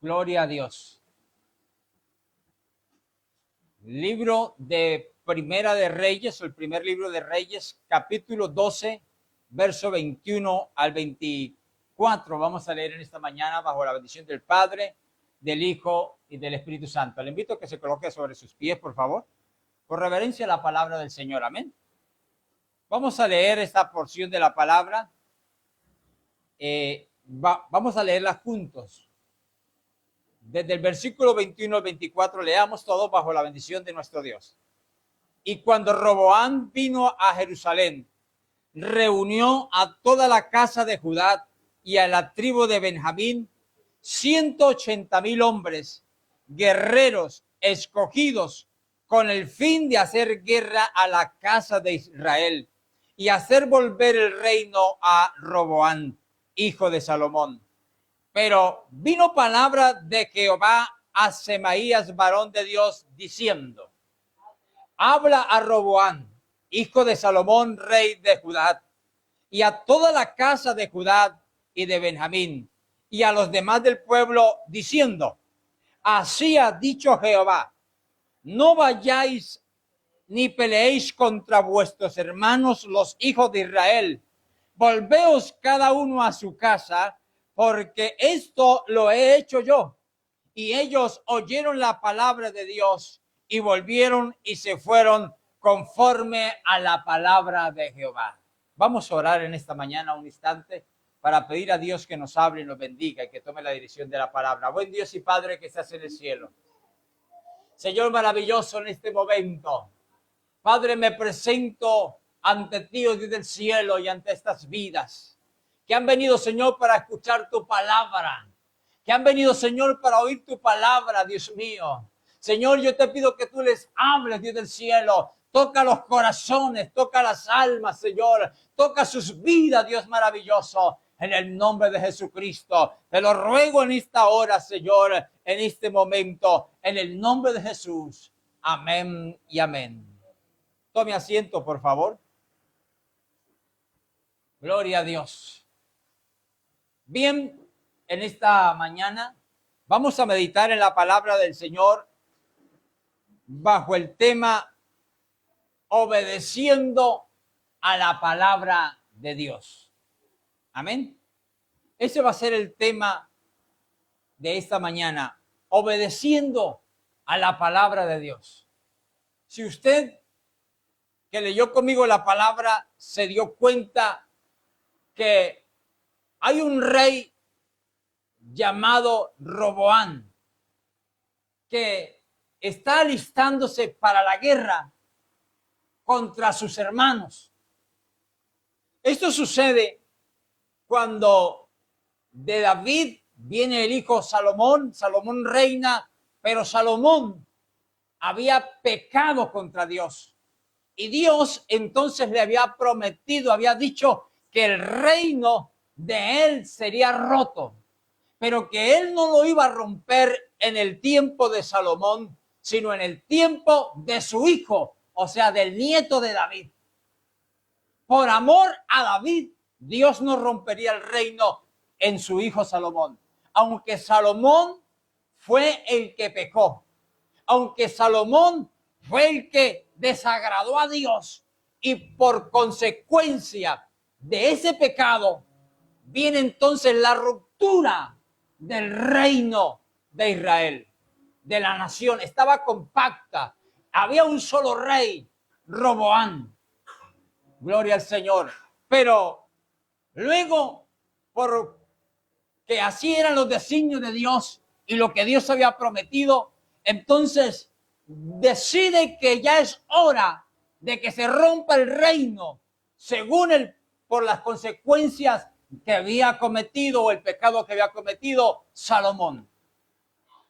Gloria a Dios. Libro de Primera de Reyes, o el primer libro de Reyes, capítulo 12, verso 21 al 24. Vamos a leer en esta mañana bajo la bendición del Padre, del Hijo y del Espíritu Santo. Le invito a que se coloque sobre sus pies, por favor, por reverencia a la palabra del Señor. Amén. Vamos a leer esta porción de la palabra. Vamos a leerla juntos. Desde el versículo 21 al 24, leamos todo bajo la bendición de nuestro Dios. Y cuando Roboam vino a Jerusalén, reunió a toda la casa de Judá y a la tribu de Benjamín, 180,000 hombres, guerreros escogidos, con el fin de hacer guerra a la casa de Israel y hacer volver el reino a Roboam, hijo de Salomón. Pero vino palabra de Jehová a Semaías, varón de Dios, diciendo: habla a Roboam, hijo de Salomón, rey de Judá, y a toda la casa de Judá y de Benjamín, y a los demás del pueblo, diciendo: así ha dicho Jehová, no vayáis ni peleéis contra vuestros hermanos, los hijos de Israel. Volveos cada uno a su casa, porque esto lo he hecho yo. Y ellos oyeron la palabra de Dios y volvieron y se fueron conforme a la palabra de Jehová. Vamos a orar en esta mañana un instante para pedir a Dios que nos hable y nos bendiga y que tome la dirección de la palabra. Buen Dios y Padre que estás en el cielo. Señor maravilloso, en este momento, Padre, me presento ante ti, oh Dios del cielo, y ante estas vidas que han venido, Señor, para escuchar tu palabra, que han venido, Señor, para oír tu palabra, Dios mío. Señor, yo te pido que tú les hables, Dios del cielo. Toca los corazones, toca las almas, Señor. Toca sus vidas, Dios maravilloso. En el nombre de Jesucristo, te lo ruego en esta hora, Señor, en este momento, en el nombre de Jesús. Amén y amén. Tome asiento, por favor. Gloria a Dios. Bien, en esta mañana vamos a meditar en la palabra del Señor bajo el tema obedeciendo a la palabra de Dios. Amén. Ese va a ser el tema de esta mañana, obedeciendo a la palabra de Dios. Si usted que leyó conmigo la palabra se dio cuenta que hay un rey llamado Roboam que está alistándose para la guerra contra sus hermanos. Esto sucede cuando de David viene el hijo Salomón. Salomón reina, pero Salomón había pecado contra Dios. Y Dios entonces le había prometido, había dicho que el reino de él sería roto, pero que él no lo iba a romper en el tiempo de Salomón, sino en el tiempo de su hijo, o sea, del nieto de David. Por amor a David, Dios no rompería el reino en su hijo Salomón, aunque Salomón fue el que pecó, aunque Salomón fue el que desagradó a Dios, y por consecuencia de ese pecado viene entonces la ruptura del reino de Israel, de la nación. Estaba compacta, había un solo rey, Roboam. Gloria al Señor. Pero luego, porque así eran los designios de Dios y lo que Dios había prometido, entonces decide que ya es hora de que se rompa el reino según por las consecuencias que había cometido, o el pecado que había cometido Salomón.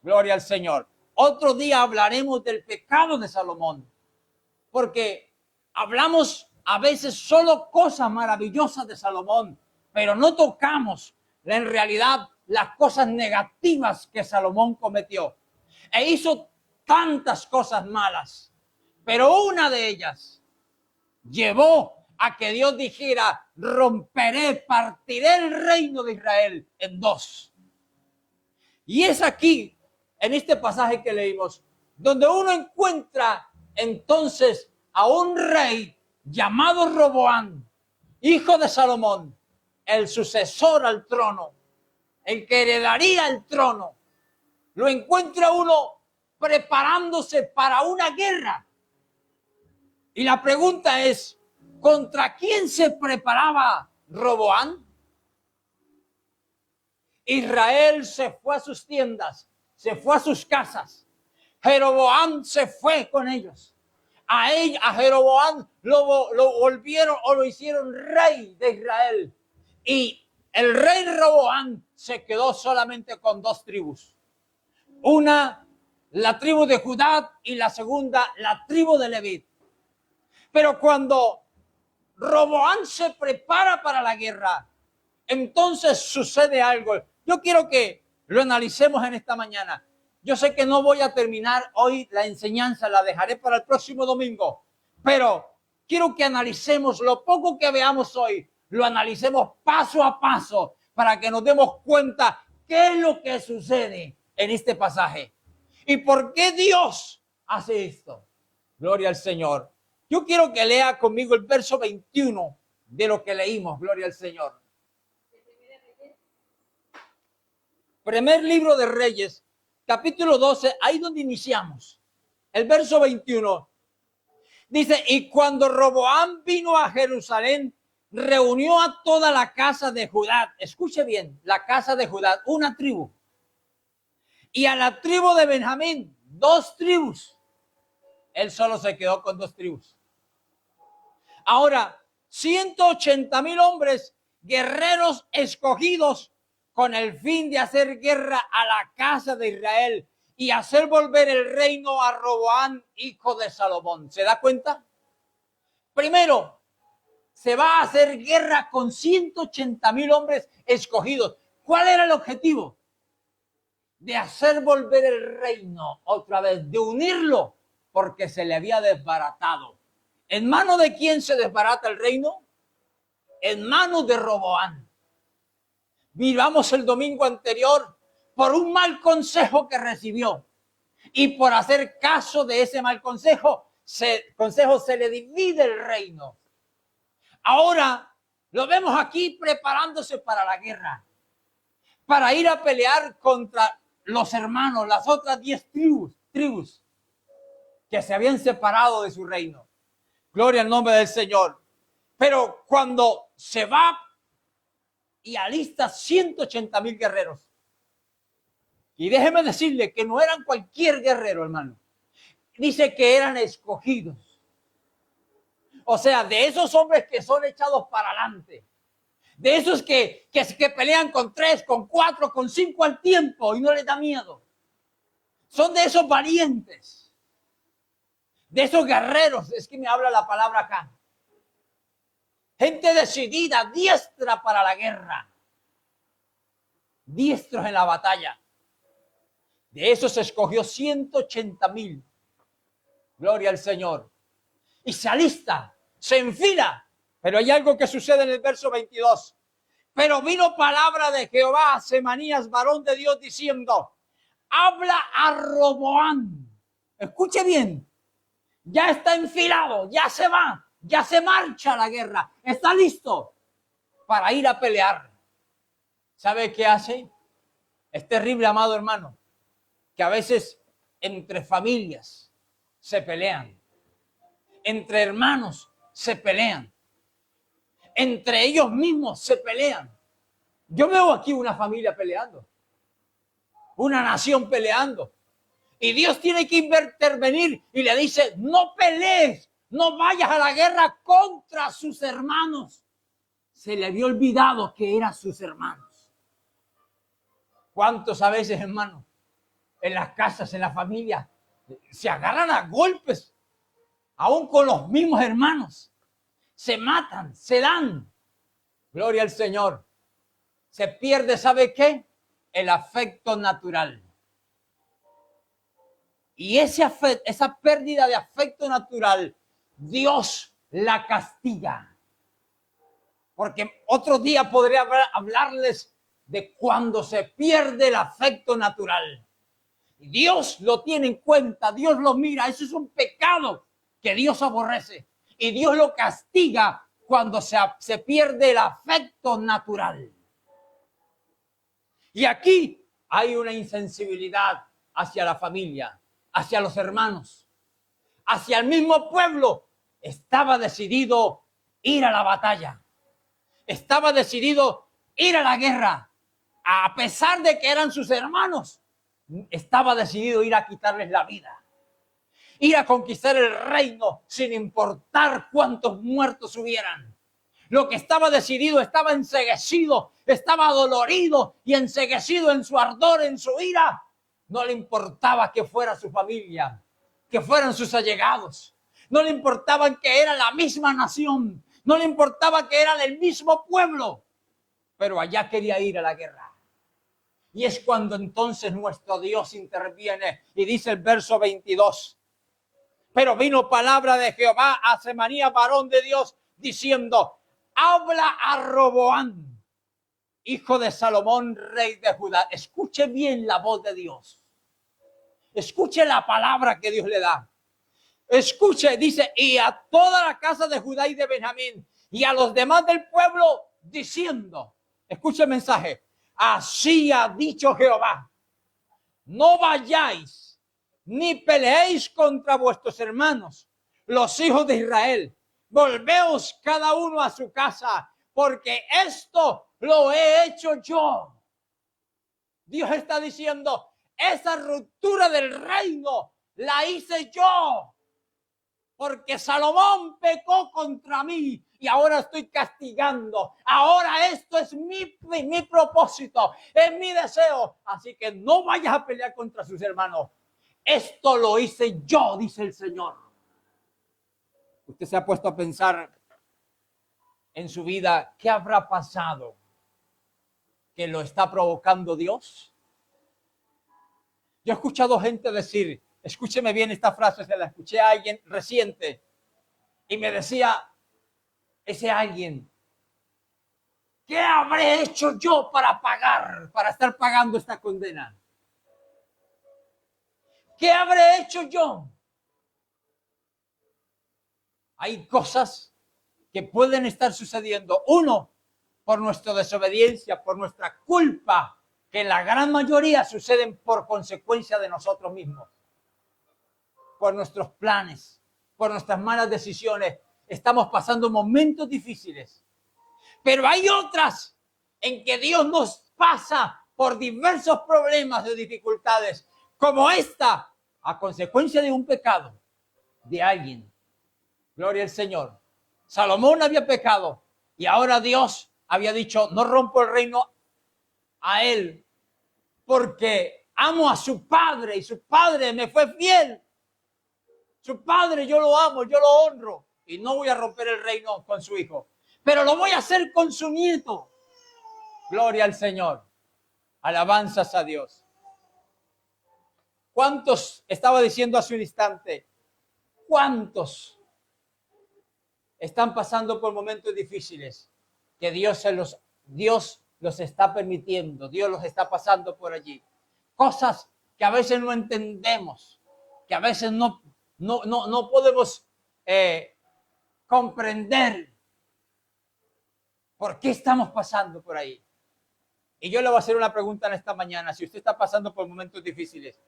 Gloria al Señor. Otro día hablaremos del pecado de Salomón, porque hablamos a veces solo cosas maravillosas de Salomón, pero no tocamos en realidad las cosas negativas que Salomón cometió. E hizo tantas cosas malas, pero una de ellas llevó a que Dios dijera: romperé, partiré el reino de Israel en dos. Y es aquí, en este pasaje que leímos, donde uno encuentra entonces a un rey llamado Roboam, hijo de Salomón, el sucesor al trono, el que heredaría el trono. Lo encuentra uno preparándose para una guerra. Y la pregunta es, ¿contra quién se preparaba Roboam? Israel se fue a sus tiendas, se fue a sus casas. Jeroboam se fue con ellos. A Jeroboam lo volvieron o lo hicieron rey de Israel. Y el rey Roboam se quedó solamente con dos tribus. Una, la tribu de Judá, y la segunda, la tribu de Leví. Pero cuando Roboam se prepara para la guerra, entonces sucede algo. Yo quiero que lo analicemos en esta mañana. Yo sé que no voy a terminar hoy la enseñanza, la dejaré para el próximo domingo, pero quiero que analicemos lo poco que veamos hoy, lo analicemos paso a paso para que nos demos cuenta qué es lo que sucede en este pasaje y por qué Dios hace esto. Gloria al Señor. Yo quiero que lea conmigo el verso 21 de lo que leímos. Gloria al Señor. Primer libro de Reyes, capítulo 12, ahí donde iniciamos. El verso 21 dice: y cuando Roboam vino a Jerusalén, reunió a toda la casa de Judá. Escuche bien, la casa de Judá, una tribu. Y a la tribu de Benjamín, dos tribus. Él solo se quedó con dos tribus. Ahora, 180,000 hombres, guerreros escogidos con el fin de hacer guerra a la casa de Israel y hacer volver el reino a Roboam, hijo de Salomón. ¿Se da cuenta? Primero, se va a hacer guerra con 180,000 hombres escogidos. ¿Cuál era el objetivo? De hacer volver el reino otra vez, de unirlo, porque se le había desbaratado. ¿En manos de quién se desbarata el reino? En manos de Roboam. Miramos el domingo anterior por un mal consejo que recibió y por hacer caso de ese mal consejo se le divide el reino. Ahora lo vemos aquí preparándose para la guerra, para ir a pelear contra los hermanos, las otras 10 tribus que se habían separado de su reino. Gloria al nombre del Señor. Pero cuando se va y alista 180,000 guerreros, y déjeme decirle que no eran cualquier guerrero, hermano. Dice que eran escogidos. O sea, de esos hombres que son echados para adelante. De esos que pelean con 3, con 4, con 5 al tiempo y no les da miedo. Son de esos valientes. De esos guerreros, es que me habla la palabra acá. Gente decidida, diestra para la guerra. Diestros en la batalla. De esos se escogió 180,000. Gloria al Señor. Y se alista, se enfila. Pero hay algo que sucede en el verso 22. Pero vino palabra de Jehová a Semanías, varón de Dios, diciendo: habla a Roboam. Escuche bien. Ya está enfilado, ya se va, ya se marcha a la guerra. Está listo para ir a pelear. ¿Sabe qué hace? Es terrible, amado hermano, que a veces entre familias se pelean, entre hermanos se pelean, entre ellos mismos se pelean. Yo veo aquí una familia peleando, una nación peleando, y Dios tiene que intervenir y le dice: no pelees, no vayas a la guerra contra sus hermanos. Se le había olvidado que eran sus hermanos. ¿Cuántos a veces, hermanos, en las casas, en la familia, se agarran a golpes, aún con los mismos hermanos? Se matan, se dan. Gloria al Señor. Se pierde, ¿sabe qué? El afecto natural. Y esa pérdida de afecto natural, Dios la castiga. Porque otro día podré hablarles de cuando se pierde el afecto natural. Dios lo tiene en cuenta, Dios lo mira. Eso es un pecado que Dios aborrece. Y Dios lo castiga cuando se pierde el afecto natural. Y aquí hay una insensibilidad hacia la familia, hacia los hermanos, hacia el mismo pueblo. Estaba decidido ir a la batalla. Estaba decidido ir a la guerra. A pesar de que eran sus hermanos, estaba decidido ir a quitarles la vida. Ir a conquistar el reino sin importar cuántos muertos hubieran. Lo que estaba decidido, estaba enceguecido, estaba dolorido y enceguecido en su ardor, en su ira. No le importaba que fuera su familia, que fueran sus allegados. No le importaba que era la misma nación. No le importaba que eran el mismo pueblo. Pero allá quería ir a la guerra. Y es cuando entonces nuestro Dios interviene y dice el verso 22. Pero vino palabra de Jehová a Semanías, varón de Dios, diciendo: habla a Roboam, hijo de Salomón, rey de Judá. Escuche bien la voz de Dios. Escuche la palabra que Dios le da. Escuche, dice, y a toda la casa de Judá y de Benjamín, y a los demás del pueblo, diciendo, escuche el mensaje: así ha dicho Jehová, no vayáis ni peleéis contra vuestros hermanos, los hijos de Israel. Volveos cada uno a su casa, porque esto lo he hecho yo. Dios está diciendo, esa ruptura del reino la hice yo, porque Salomón pecó contra mí y ahora estoy castigando. Ahora esto es mi propósito, es mi deseo. Así que no vayas a pelear contra sus hermanos. Esto lo hice yo, dice el Señor. Usted se ha puesto a pensar en su vida, ¿qué habrá pasado que lo está provocando Dios? Yo he escuchado gente decir, escúcheme bien esta frase, se la escuché a alguien reciente y me decía ese alguien, ¿qué habré hecho yo para estar pagando esta condena? ¿Qué habré hecho yo? Hay cosas que pueden estar sucediendo. Uno, por nuestra desobediencia, por nuestra culpa, que la gran mayoría suceden por consecuencia de nosotros mismos. Por nuestros planes, por nuestras malas decisiones. Estamos pasando momentos difíciles. Pero hay otras en que Dios nos pasa por diversos problemas y dificultades, como esta, a consecuencia de un pecado de alguien. Gloria al Señor. Salomón había pecado y ahora Dios había dicho, no rompo el reino a él porque amo a su padre y su padre me fue fiel. Su padre yo lo amo, yo lo honro y no voy a romper el reino con su hijo, pero lo voy a hacer con su nieto. Gloria al Señor. Alabanzas a Dios. ¿Cuántos, estaba diciendo hace un instante, cuántos están pasando por momentos difíciles que Dios los está permitiendo, Dios los está pasando por allí? Cosas que a veces no entendemos, que a veces no podemos comprender por qué estamos pasando por ahí. Y yo le voy a hacer una pregunta en esta mañana. Si usted está pasando por momentos difíciles,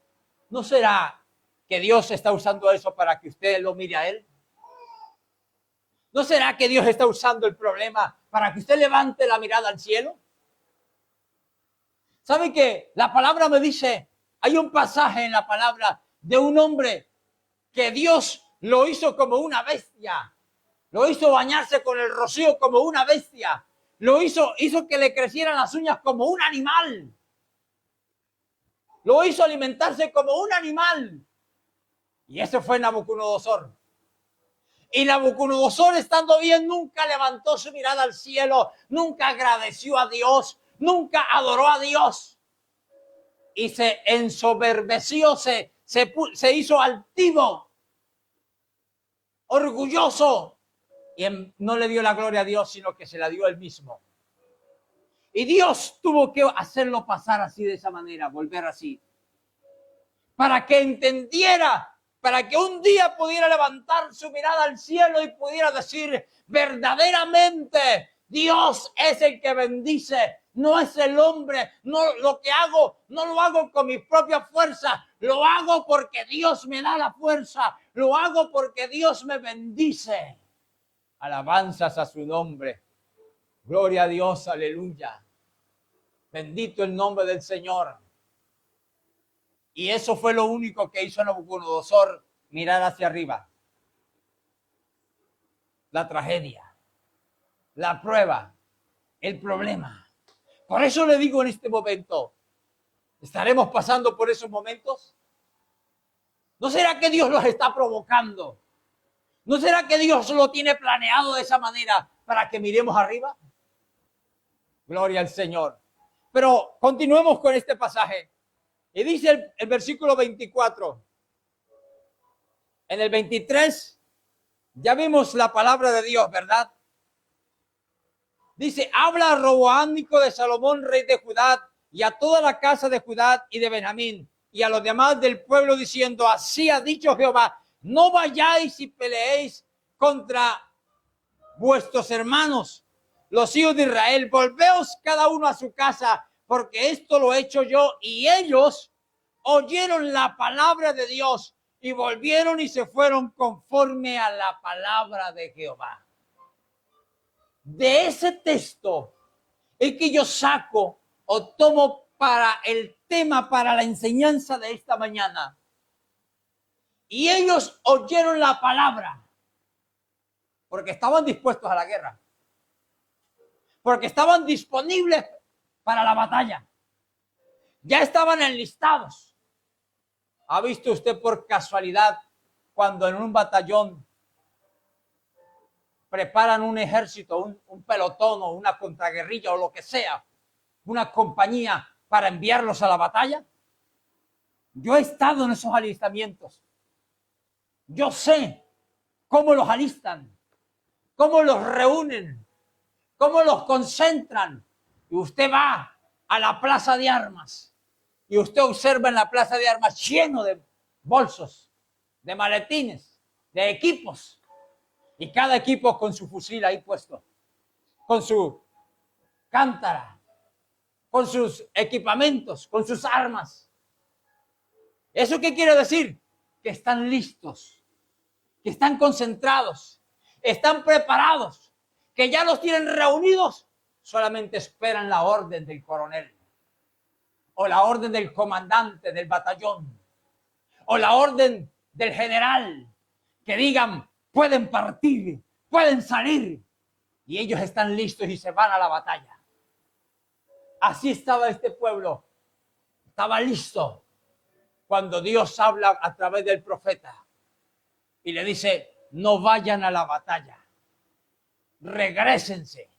¿no será que Dios está usando eso para que usted lo mire a Él? ¿No será que Dios está usando el problema para que usted levante la mirada al cielo? ¿Sabe qué? La palabra me dice, hay un pasaje en la palabra de un hombre que Dios lo hizo como una bestia. Lo hizo bañarse con el rocío como una bestia. Lo hizo que le crecieran las uñas como un animal. Lo hizo alimentarse como un animal. Y ese fue Nabucodonosor. Y Nabucodonosor, estando bien, nunca levantó su mirada al cielo, nunca agradeció a Dios, nunca adoró a Dios. Y se ensoberbeció, se hizo altivo, orgulloso. Y no le dio la gloria a Dios, sino que se la dio él mismo. Y Dios tuvo que hacerlo pasar así, de esa manera, volver así, para que entendiera, para que un día pudiera levantar su mirada al cielo y pudiera decir, verdaderamente Dios es el que bendice, no es el hombre. No, lo que hago no lo hago con mis propias fuerzas, lo hago porque Dios me da la fuerza, lo hago porque Dios me bendice. Alabanzas a su nombre. Gloria a Dios, aleluya. Bendito el nombre del Señor. Y eso fue lo único que hizo Nabucodonosor, mirar hacia arriba. La tragedia, la prueba, el problema. Por eso le digo en este momento, ¿estaremos pasando por esos momentos? ¿No será que Dios los está provocando? ¿No será que Dios lo tiene planeado de esa manera para que miremos arriba? Gloria al Señor. Pero continuemos con este pasaje. Y dice el versículo 24. En el 23 ya vimos la palabra de Dios, ¿verdad? Dice, habla a Roboam, hijo de Salomón, rey de Judá, y a toda la casa de Judá y de Benjamín, y a los demás del pueblo, diciendo, así ha dicho Jehová, no vayáis y peleéis contra vuestros hermanos, los hijos de Israel, volveos cada uno a su casa, porque esto lo he hecho yo. Y ellos oyeron la palabra de Dios y volvieron y se fueron conforme a la palabra de Jehová. De ese texto es que yo saco o tomo para el tema, para la enseñanza de esta mañana. Y ellos oyeron la palabra porque estaban dispuestos a la guerra, porque estaban disponibles para la batalla, ya estaban enlistados. ¿Ha visto usted por casualidad cuando en un batallón preparan un ejército, un pelotón o una contraguerrilla o lo que sea, una compañía para enviarlos a la batalla? Yo he estado en esos alistamientos. Yo sé cómo los alistan, cómo los reúnen, cómo los concentran. Y usted va a la plaza de armas y usted observa en la plaza de armas lleno de bolsos, de maletines, de equipos. Y cada equipo con su fusil ahí puesto, con su cántara, con sus equipamientos, con sus armas. ¿Eso qué quiere decir? Que están listos, que están concentrados, están preparados, que ya los tienen reunidos, solamente esperan la orden del coronel, o la orden del comandante del batallón, o la orden del general, que digan, pueden partir, pueden salir, y ellos están listos y se van a la batalla. Así estaba este pueblo, estaba listo cuando Dios habla a través del profeta y le dice, no vayan a la batalla, regrésense,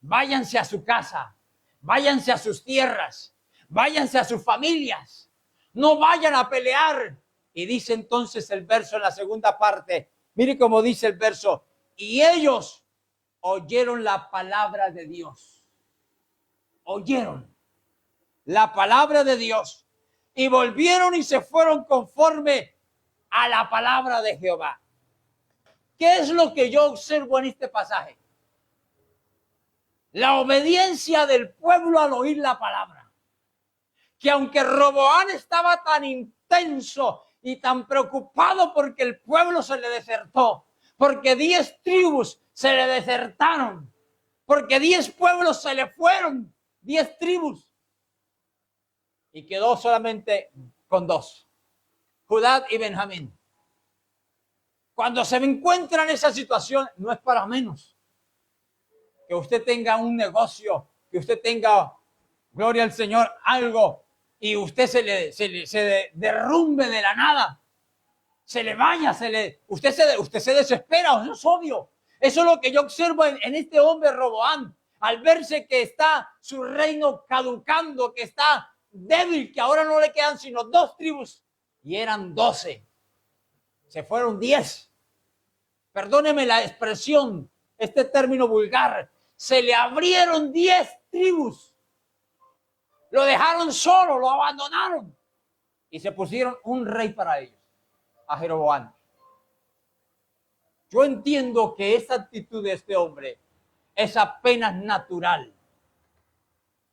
váyanse a su casa, váyanse a sus tierras, váyanse a sus familias, no vayan a pelear. Y dice entonces el verso en la segunda parte, mire cómo dice el verso, y ellos oyeron la palabra de Dios, oyeron la palabra de Dios y volvieron y se fueron conforme a la palabra de Jehová. ¿Qué es lo que yo observo en este pasaje? La obediencia del pueblo al oír la palabra. Que aunque Roboam estaba tan intenso y tan preocupado porque el pueblo se le desertó, porque 10 tribus se le desertaron, porque 10 pueblos se le fueron, 10 tribus, y quedó solamente con 2, Judá y Benjamín. Cuando se encuentra en esa situación, no es para menos que usted tenga un negocio, que usted tenga, gloria al Señor, algo, y usted se derrumbe de la nada, se le vaya, usted se desespera, eso es obvio. Eso es lo que yo observo en este hombre Roboam, al verse que está su reino caducando, que está débil, que ahora no le quedan sino 2 tribus, y eran 12. Se fueron 10. Perdóneme la expresión, este término vulgar. Se le abrieron 10 tribus. Lo dejaron solo, lo abandonaron. Y se pusieron un rey para ellos, a Jeroboam. Yo entiendo que esa actitud de este hombre es apenas natural.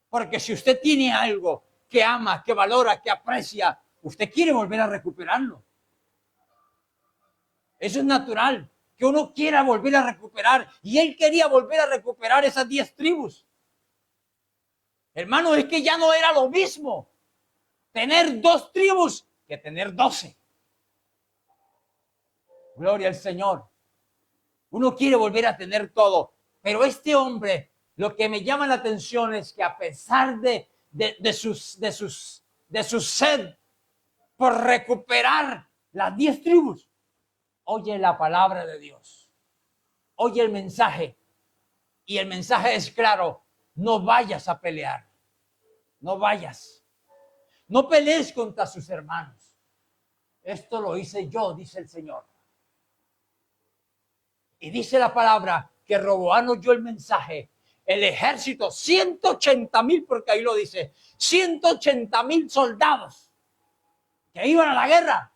Porque si usted tiene algo que ama, que valora, que aprecia, usted quiere volver a recuperarlo. Eso es natural, que uno quiera volver a recuperar. Y él quería volver a recuperar esas 10 tribus. Hermano, es que ya no era lo mismo tener 2 tribus que tener 12. Gloria al Señor. Uno quiere volver a tener todo. Pero este hombre, lo que me llama la atención es que a pesar de su sed por recuperar las 10 tribus, oye la palabra de Dios. Oye el mensaje. Y el mensaje es claro. No vayas a pelear. No vayas. No pelees contra sus hermanos. Esto lo hice yo, dice el Señor. Y dice la palabra que Roboam oyó el mensaje. El ejército, 180,000, porque ahí lo dice, 180,000 soldados que iban a la guerra,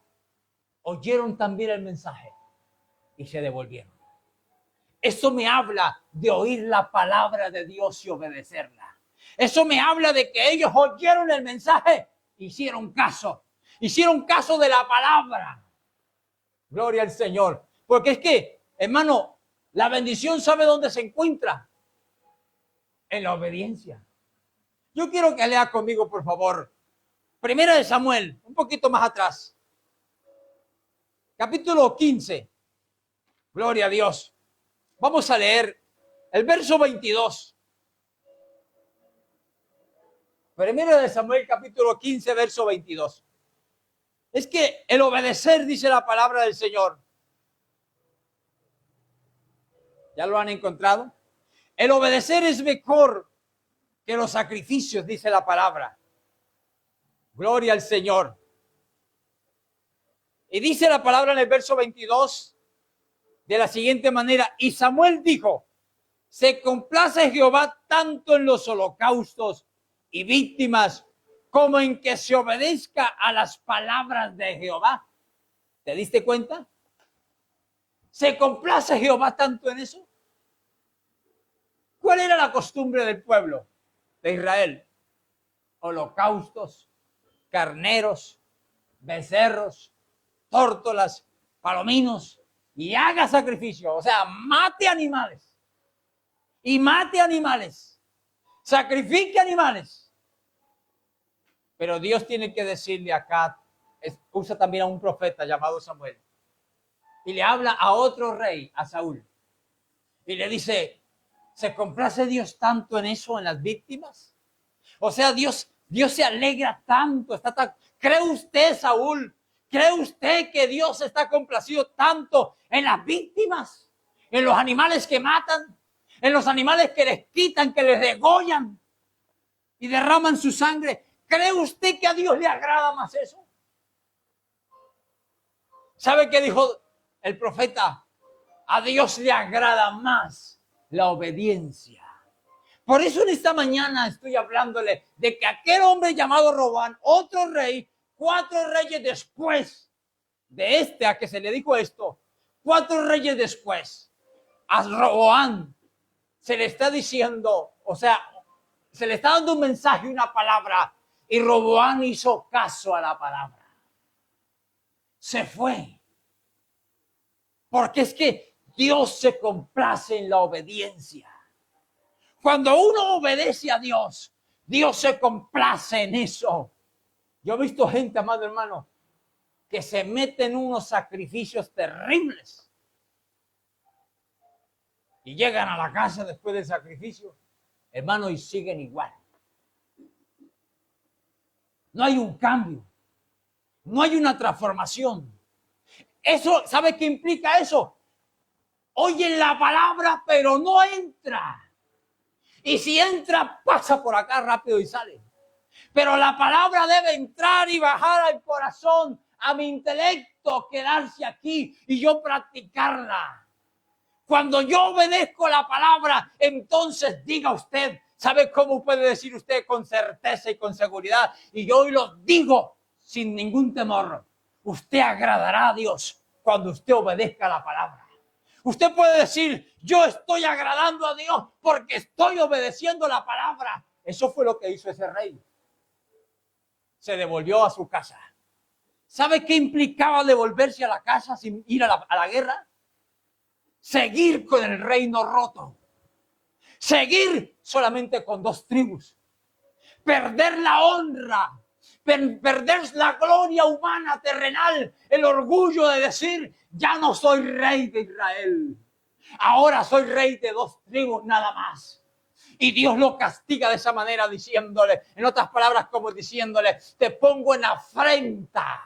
oyeron también el mensaje y se devolvieron. Eso me habla de oír la palabra de Dios y obedecerla. Eso me habla de que ellos oyeron el mensaje, hicieron caso de la palabra. Gloria al Señor. Porque es que, hermano, la bendición, ¿sabe dónde se encuentra? En la obediencia. Yo quiero que lea conmigo, por favor, Primera de Samuel, un poquito más atrás. Capítulo 15. Gloria a Dios. Vamos a leer el verso 22. Primera de Samuel, capítulo 15, verso 22. Es que el obedecer, dice la palabra del Señor. ¿Ya lo han encontrado? El obedecer es mejor que los sacrificios, dice la palabra. Gloria al Señor. Y dice la palabra en el verso 22 de la siguiente manera. Y Samuel dijo, se complace Jehová tanto en los holocaustos y víctimas como en que se obedezca a las palabras de Jehová. ¿Te diste cuenta? ¿Se complace Jehová tanto en eso? ¿Cuál era la costumbre del pueblo de Israel? Holocaustos, carneros, becerros, tórtolas, palominos, y haga sacrificio. O sea, mate animales. Y mate animales. Sacrifique animales. Pero Dios tiene que decirle acá, usa también a un profeta llamado Samuel, y le habla a otro rey, a Saúl, y le dice, ¿se complace Dios tanto en eso, en las víctimas? O sea, Dios se alegra tanto. ¿Cree usted, Saúl? ¿Cree usted que Dios está complacido tanto en las víctimas? ¿En los animales que matan? ¿En los animales que les quitan, que les degollan y derraman su sangre? ¿Cree usted que a Dios le agrada más eso? ¿Sabe qué dijo el profeta? A Dios le agrada más la obediencia. Por eso en esta mañana estoy hablándole de que aquel hombre llamado Roboam, otro rey, 4 reyes después de a que se le dijo esto, 4 reyes después, a Roboam se le está diciendo, o sea, se le está dando un mensaje, una palabra, y Roboam hizo caso a la palabra. Se fue. Porque es que Dios se complace en la obediencia. Cuando uno obedece a Dios, Dios se complace en eso. Yo he visto gente, amado hermano, que se mete en unos sacrificios terribles y llegan a la casa después del sacrificio, hermano, y siguen igual. No hay un cambio, no hay una transformación. Eso, ¿sabe qué implica eso? Oyen la palabra, pero no entra. Y si entra, pasa por acá rápido y sale. Pero la palabra debe entrar y bajar al corazón, a mi intelecto, quedarse aquí y yo practicarla. Cuando yo obedezco la palabra, entonces diga usted, ¿Sabe cómo puede decir usted con certeza y con seguridad? Y yo hoy lo digo sin ningún temor. Usted agradará a Dios cuando usted obedezca la palabra. Usted puede decir, yo estoy agradando a Dios porque estoy obedeciendo la palabra. Eso fue lo que hizo ese rey. Se devolvió a su casa. ¿Sabe qué implicaba devolverse a la casa sin ir a la guerra? Seguir con el reino roto. Seguir solamente con 2 tribus. Perder la honra. Perder la gloria humana, terrenal. El orgullo de decir, ya no soy rey de Israel. Ahora soy rey de 2 tribus nada más. Y Dios lo castiga de esa manera diciéndole, en otras palabras como diciéndole, te pongo en afrenta.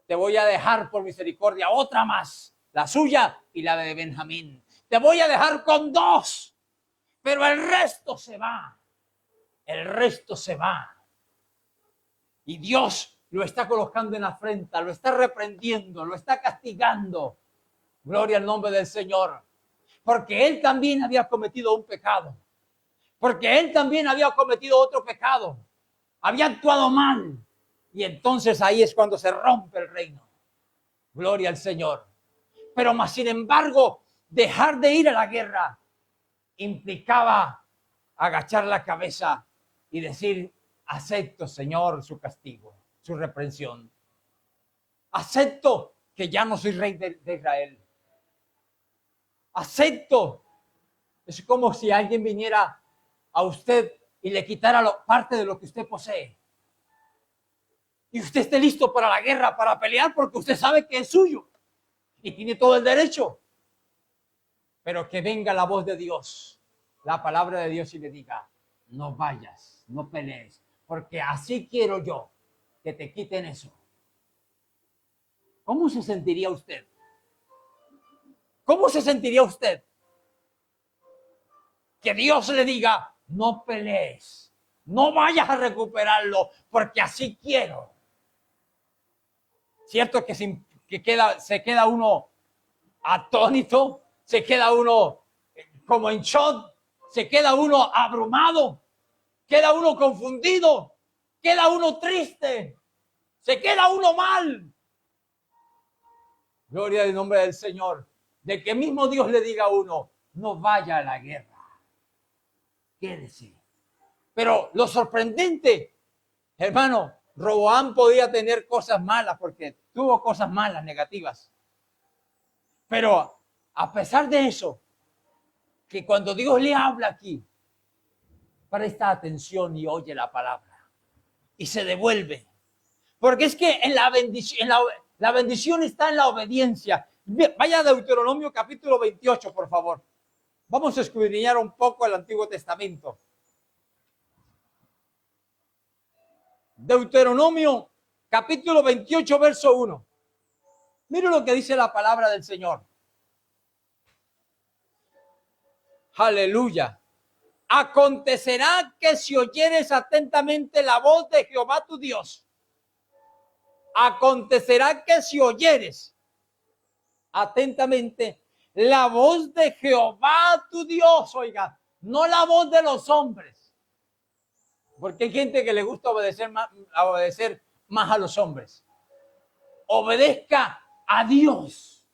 Te voy a dejar por misericordia otra más, la suya y la de Benjamín. Te voy a dejar con 2, pero el resto se va. El resto se va. Y Dios lo está colocando en afrenta, lo está reprendiendo, lo está castigando. Gloria al nombre del Señor. Porque él también había cometido un pecado. Porque él también había cometido otro pecado. Había actuado mal. Y entonces ahí es cuando se rompe el reino. Gloria al Señor. Pero más sin embargo, dejar de ir a la guerra implicaba agachar la cabeza y decir, acepto, Señor, su castigo, su reprensión. Acepto que ya no soy rey de Israel. Acepto. Es como si alguien viniera a usted y le quitara parte de lo que usted posee. Y usted esté listo para la guerra, para pelear, porque usted sabe que es suyo. Y tiene todo el derecho. Pero que venga la voz de Dios, la palabra de Dios y le diga, no vayas, no pelees, porque así quiero yo que te quiten eso. ¿Cómo se sentiría usted? ¿Cómo se sentiría usted? Que Dios le diga, no pelees, no vayas a recuperarlo, porque así quiero. Cierto que se queda uno atónito, se queda uno como en shock, se queda uno abrumado, queda uno confundido, queda uno triste, se queda uno mal. Gloria al nombre del Señor. De que mismo Dios le diga a uno, no vaya a la guerra, quédese. Pero lo sorprendente, hermano, Roboam podía tener cosas malas porque tuvo cosas malas, negativas. Pero a pesar de eso, que cuando Dios le habla aquí, presta atención y oye la palabra y se devuelve. Porque es que en la bendición está en la obediencia. Vaya a Deuteronomio capítulo 28, por favor. Vamos a escudriñar un poco el Antiguo Testamento. Deuteronomio capítulo 28, verso 1. Mire lo que dice la palabra del Señor. Aleluya. Acontecerá que si oyeres atentamente la voz de Jehová tu Dios. Acontecerá que si oyeres atentamente la voz de Jehová tu Dios, oiga, no la voz de los hombres. Porque hay gente que le gusta obedecer más a los hombres. Obedezca a Dios.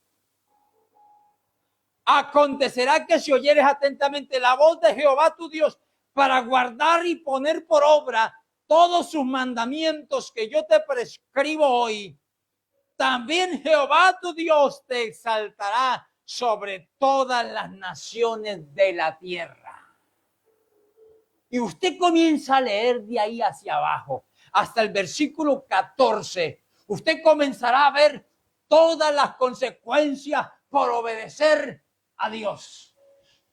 Acontecerá que si oyeres atentamente la voz de Jehová tu Dios para guardar y poner por obra todos sus mandamientos que yo te prescribo hoy, también Jehová tu Dios te exaltará sobre todas las naciones de la tierra. Y usted comienza a leer de ahí hacia abajo, hasta el versículo 14. Usted comenzará a ver todas las consecuencias por obedecer a Dios.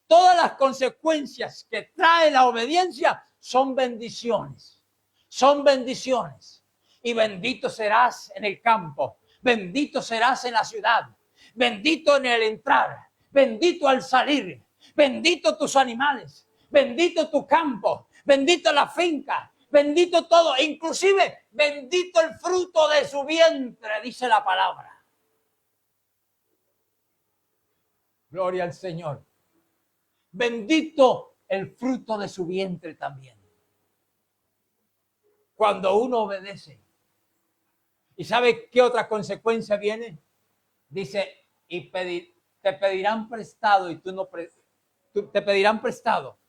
Todas las consecuencias que trae la obediencia son bendiciones. Son bendiciones. Y bendito serás en el campo. Bendito serás en la ciudad. Bendito en el entrar. Bendito al salir. Bendito tus animales. Bendito tu campo, bendito la finca, bendito todo, e inclusive bendito el fruto de su vientre, dice la palabra. Gloria al Señor. Bendito el fruto de su vientre también. Cuando uno obedece. ¿Y sabe qué otra consecuencia viene? Dice, te pedirán prestado y te pedirán prestado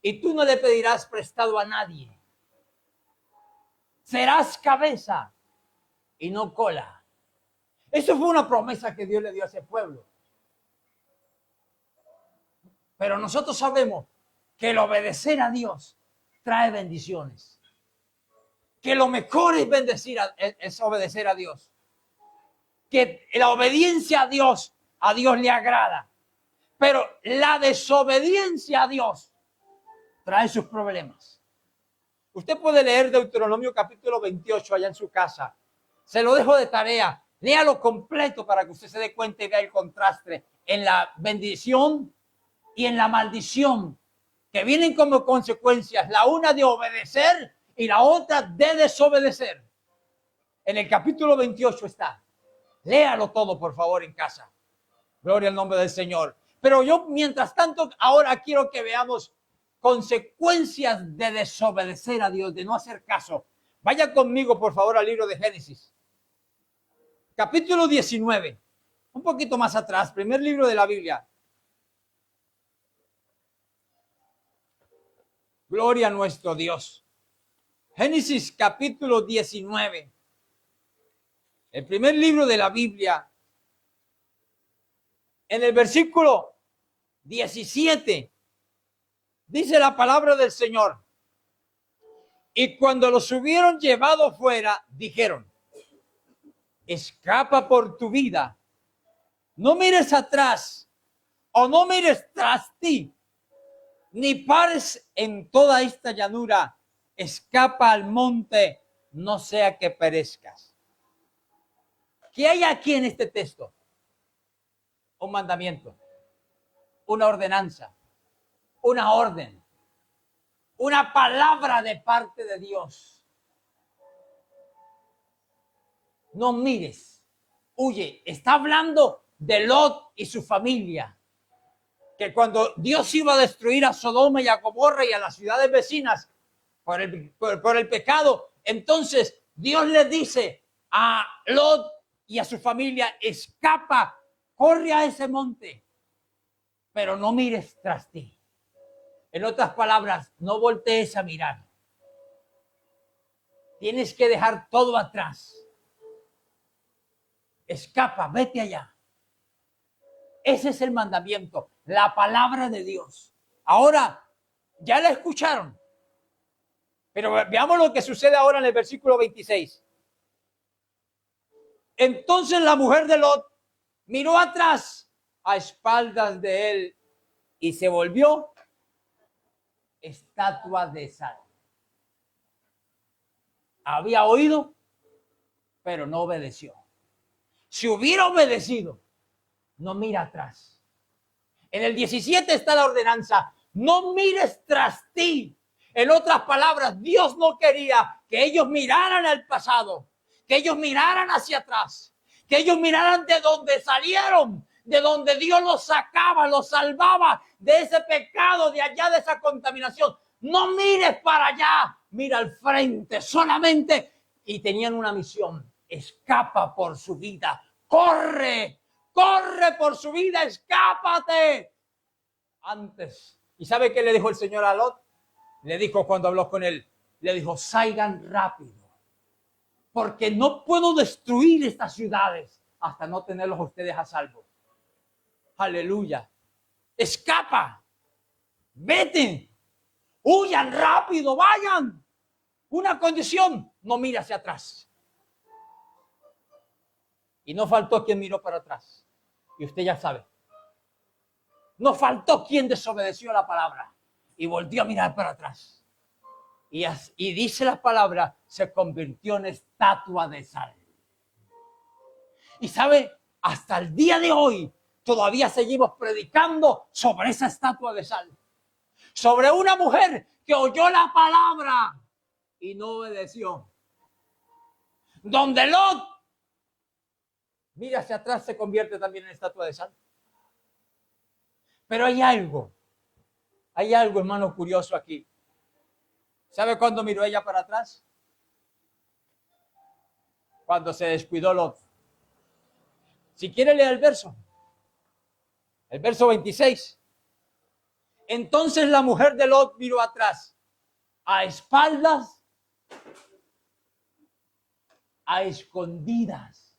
y tú no le pedirás prestado a nadie. Serás cabeza y no cola. Eso fue una promesa que Dios le dio a ese pueblo. Pero nosotros sabemos que el obedecer a Dios trae bendiciones. Que lo mejor es es obedecer a Dios. Que la obediencia a Dios le agrada. Pero la desobediencia a Dios trae sus problemas. Usted puede leer Deuteronomio capítulo 28 allá en su casa. Se lo dejo de tarea. Léalo completo para que usted se dé cuenta y vea el contraste en la bendición y en la maldición que vienen como consecuencias, la una de obedecer y la otra de desobedecer. En el capítulo 28 está. Léalo todo, por favor, en casa. Gloria al nombre del Señor. Pero yo, mientras tanto, ahora quiero que veamos consecuencias de desobedecer a Dios, de no hacer caso. Vaya conmigo, por favor, al libro de Génesis. Capítulo 19. Un poquito más atrás, primer libro de la Biblia. Gloria a nuestro Dios. Génesis capítulo 19. El primer libro de la Biblia. En el versículo 17. Dice la palabra del Señor. Y cuando los hubieron llevado fuera, dijeron, escapa por tu vida. No mires atrás o no mires tras ti, ni pares en toda esta llanura. Escapa al monte, no sea que perezcas. ¿Qué hay aquí en este texto? Un mandamiento, una ordenanza, una orden, una palabra de parte de Dios. No mires, huye. Está hablando de Lot y su familia. Que cuando Dios iba a destruir a Sodoma y a Gomorra y a las ciudades vecinas por el pecado, entonces Dios le dice a Lot y a su familia, escapa, corre a ese monte, pero no mires tras ti. En otras palabras, no voltees a mirar. Tienes que dejar todo atrás. Escapa, vete allá. Ese es el mandamiento, la palabra de Dios. Ahora, ya la escucharon. Pero veamos lo que sucede ahora en el versículo 26. Entonces la mujer de Lot miró atrás a espaldas de él y se volvió estatua de sal. Había oído, pero no obedeció. Si hubiera obedecido, no mira atrás. En el 17 está la ordenanza, no mires tras ti. En otras palabras, Dios no quería que ellos miraran al pasado, que ellos miraran hacia atrás, que ellos miraran de donde salieron, de donde Dios los sacaba, los salvaba de ese pecado, de allá, de esa contaminación. No mires para allá, mira al frente solamente. Y tenían una misión, escapa por su vida, corre por su vida, escápate. Antes, ¿y sabe qué le dijo el Señor a Lot? Le dijo cuando habló con él, le dijo, salgan rápido, porque no puedo destruir estas ciudades hasta no tenerlos a ustedes a salvo. Aleluya. Escapa, vete, huyan rápido, vayan. Una condición, no mira hacia atrás. Y no faltó quien miró para atrás. Y usted ya sabe. No faltó quien desobedeció la palabra y volvió a mirar para atrás. Y dice la palabra, se convirtió en estatua de sal. Y sabe, hasta el día de hoy todavía seguimos predicando sobre esa estatua de sal. Sobre una mujer que oyó la palabra y no obedeció. Donde Lot mira hacia atrás, se convierte también en estatua de sal. Pero hay algo Hay algo, hermano, curioso aquí. ¿Sabe cuándo miró ella para atrás? Cuando se descuidó Lot. Si quiere leer el verso 26. Entonces la mujer de Lot miró atrás, a espaldas, a escondidas.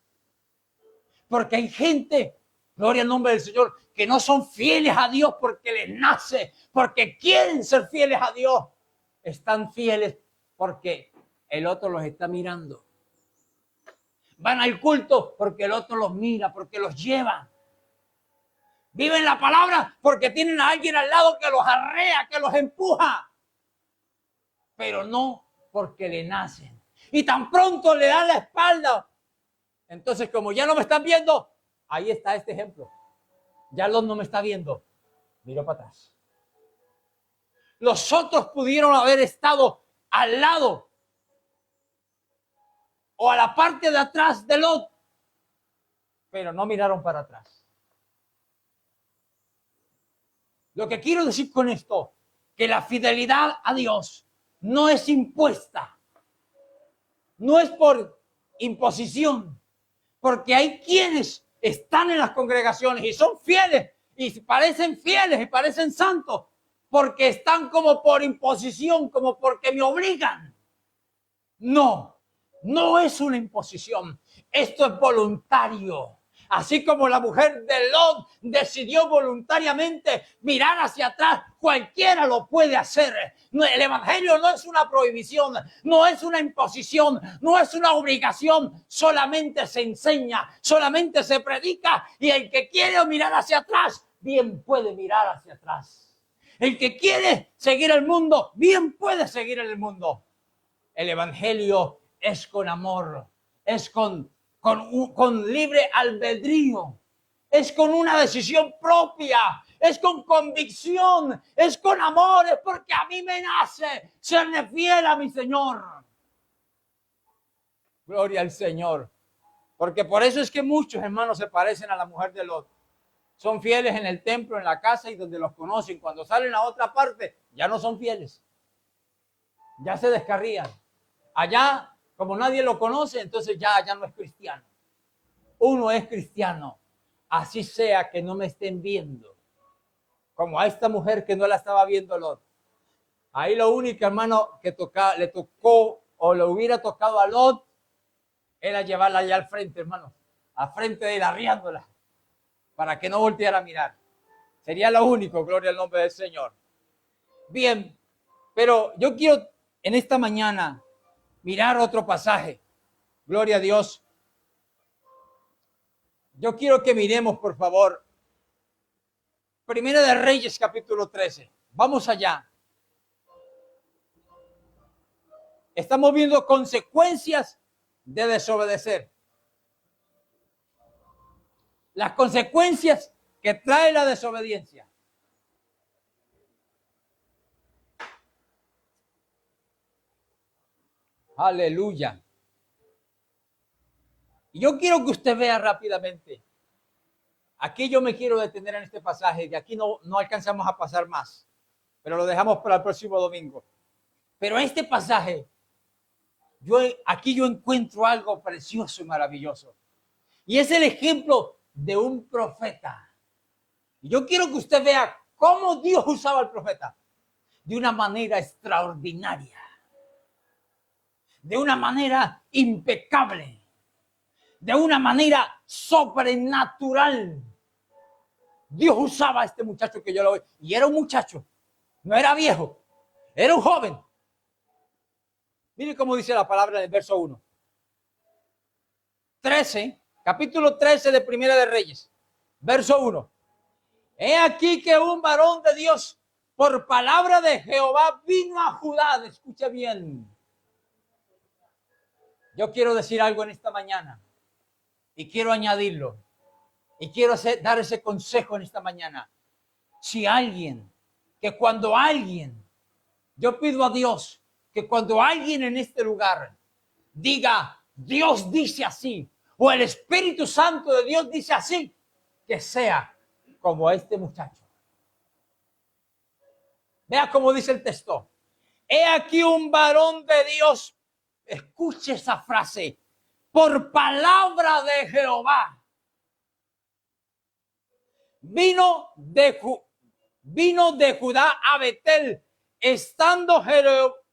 Porque hay gente, gloria al nombre del Señor, que no son fieles a Dios porque les nace, porque quieren ser fieles a Dios. Están fieles porque el otro los está mirando. Van al culto porque el otro los mira, porque los lleva. Viven la palabra porque tienen a alguien al lado que los arrea, que los empuja. Pero no porque le nacen. Y tan pronto le dan la espalda. Entonces, como ya no me están viendo, ahí está este ejemplo. Ya Lot no me está viendo. Miro para atrás. Los otros pudieron haber estado al lado o a la parte de atrás de Lot, pero no miraron para atrás. Lo que quiero decir con esto, que la fidelidad a Dios no es impuesta, no es por imposición, porque hay quienes están en las congregaciones y son fieles y parecen fieles y parecen santos, porque están como por imposición, como porque me obligan. No, no es una imposición, esto es voluntario. Así como la mujer de Lot decidió voluntariamente mirar hacia atrás, cualquiera lo puede hacer. El evangelio no es una prohibición, no es una imposición, no es una obligación. Solamente se enseña, solamente se predica y el que quiere mirar hacia atrás, bien puede mirar hacia atrás. El que quiere seguir el mundo, bien puede seguir en el mundo. El evangelio es con amor, es con libre albedrío, es con una decisión propia, es con convicción, es con amor, es porque a mí me nace serle fiel a mi Señor. Gloria al Señor. Porque por eso es que muchos hermanos se parecen a la mujer de Lot. Son fieles en el templo, en la casa y donde los conocen. Cuando salen a otra parte, ya no son fieles. Ya se descarrían. Allá, como nadie lo conoce, entonces ya no es cristiano. Uno es cristiano, así sea que no me estén viendo. Como a esta mujer que no la estaba viendo Lot. Ahí lo único, hermano, que le tocó o le hubiera tocado a Lot era llevarla allá al frente, hermano. Al frente de él, arriándola, para que no volteara a mirar. Sería lo único, gloria al nombre del Señor. Bien, pero yo quiero en esta mañana mirar otro pasaje. Gloria a Dios. Yo quiero que miremos, por favor, Primera de Reyes, capítulo 13. Vamos allá. Estamos viendo consecuencias de desobedecer. Las consecuencias que trae la desobediencia. Aleluya. Y yo quiero que usted vea rápidamente. Aquí yo me quiero detener en este pasaje. De aquí no alcanzamos a pasar más. Pero lo dejamos para el próximo domingo. Pero este pasaje, aquí yo encuentro algo precioso y maravilloso. Y es el ejemplo de un profeta. Y yo quiero que usted vea cómo Dios usaba al profeta. De una manera extraordinaria. De una manera impecable. De una manera sobrenatural. Dios usaba a este muchacho que yo lo veo. Y era un muchacho. No era viejo. Era un joven. Mire cómo dice la palabra en el verso 1. 13, capítulo 13 de Primera de Reyes. Verso 1. He aquí que un varón de Dios, por palabra de Jehová, vino a Judá. Escuche bien. Yo quiero decir algo en esta mañana. Y quiero añadirlo. Y quiero dar ese consejo en esta mañana. Si cuando alguien, yo pido a Dios, que cuando alguien en este lugar diga, Dios dice así, o el Espíritu Santo de Dios dice así, que sea como este muchacho. Vea cómo dice el texto. He aquí un varón de Dios. Escuche esa frase. Por palabra de Jehová. Vino de Judá a Betel, estando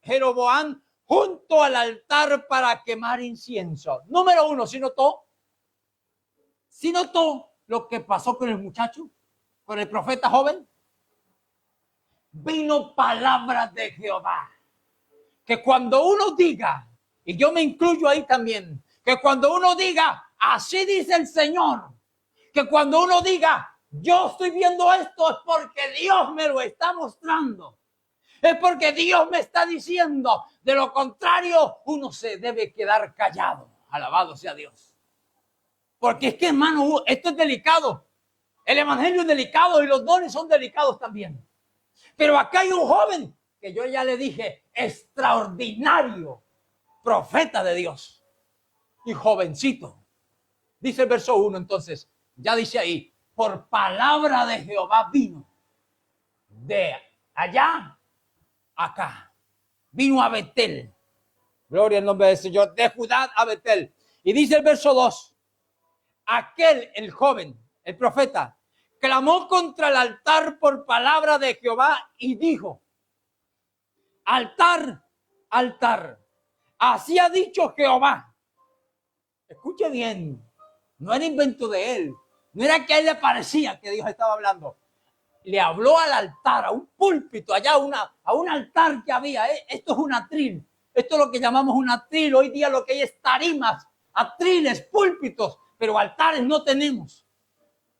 Jeroboam junto al altar para quemar incienso. Número uno, ¿sí notó? ¿Sí notó lo que pasó con el muchacho? ¿Con el profeta joven? Vino palabra de Jehová. Que cuando uno diga, y yo me incluyo ahí también, que cuando uno diga, así dice el Señor, que cuando uno diga, yo estoy viendo esto, es porque Dios me lo está mostrando. Es porque Dios me está diciendo. De lo contrario, uno se debe quedar callado. Alabado sea Dios. Porque es que, hermano, esto es delicado. El evangelio es delicado y los dones son delicados también. Pero acá hay un joven que yo ya le dije, extraordinario profeta de Dios. Y jovencito. Dice el verso 1 entonces, ya dice ahí, por palabra de Jehová vino. De allá, acá. Vino a Betel. Gloria al nombre del Señor. De Judá a Betel. Y dice el verso 2. Aquel, el joven, el profeta, clamó contra el altar por palabra de Jehová y dijo, altar, altar, así ha dicho Jehová. Escuche bien, no era invento de él, no era que a él le parecía que Dios estaba hablando. Le habló al altar, a un púlpito, allá a un altar que había. Esto es un atril, esto es lo que llamamos un atril. Hoy día lo que hay es tarimas, atriles, púlpitos, pero altares no tenemos.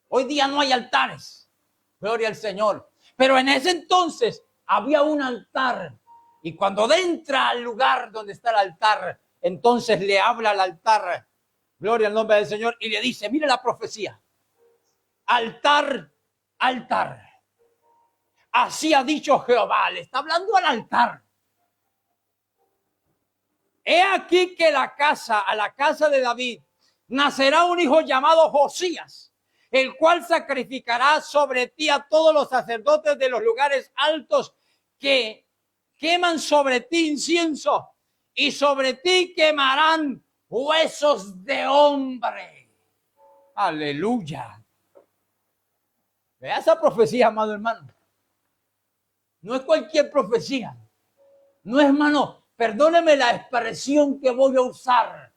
Hoy día no hay altares. Gloria al Señor. Pero en ese entonces había un altar. Y cuando entra al lugar donde está el altar, entonces le habla al altar. Gloria al nombre del Señor. Y le dice, mire la profecía. Altar, altar. Así ha dicho Jehová. Le está hablando al altar. He aquí que a la casa de David, nacerá un hijo llamado Josías, el cual sacrificará sobre ti a todos los sacerdotes de los lugares altos que queman sobre ti incienso, y sobre ti quemarán huesos de hombre. Aleluya. Vea esa profecía, amado hermano. No es cualquier profecía. No es, hermano, perdóneme la expresión que voy a usar.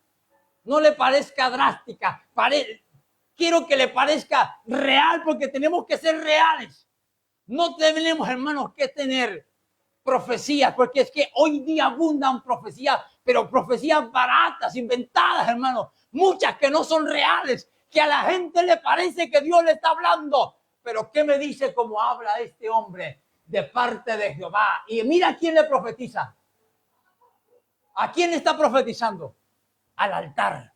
No le parezca drástica. Quiero que le parezca real porque tenemos que ser reales. No tenemos, hermanos, que tener profecías, porque es que hoy día abundan profecías, pero profecías baratas, inventadas, hermanos. Muchas que no son reales, que a la gente le parece que Dios le está hablando. Pero ¿qué me dice cómo habla este hombre de parte de Jehová? Y mira a quién le profetiza. ¿A quién está profetizando? Al altar.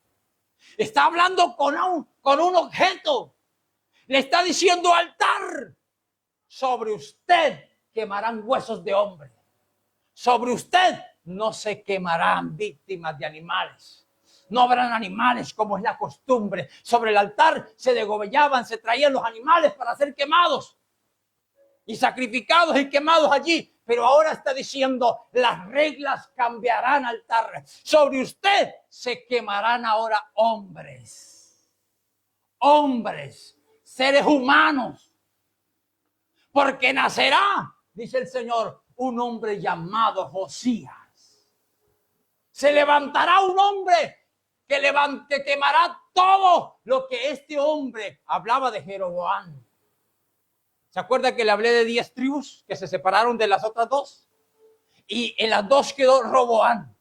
Está hablando con un objeto. Le está diciendo altar. Sobre usted quemarán huesos de hombre. Sobre usted no se quemarán víctimas de animales. No habrán animales como es la costumbre. Sobre el altar se degollaban, se traían los animales para ser quemados. Y sacrificados y quemados allí. Pero ahora está diciendo, las reglas cambiarán, altar. Sobre usted se quemarán ahora hombres. Hombres, seres humanos. Porque nacerá, dice el Señor, un hombre llamado Josías. Se levantará un hombre que quemará todo lo que este hombre hablaba de Jeroboam. ¿Se acuerda que le hablé de 10 tribus que se separaron de las otras 2? Y en las 2 quedó Roboam.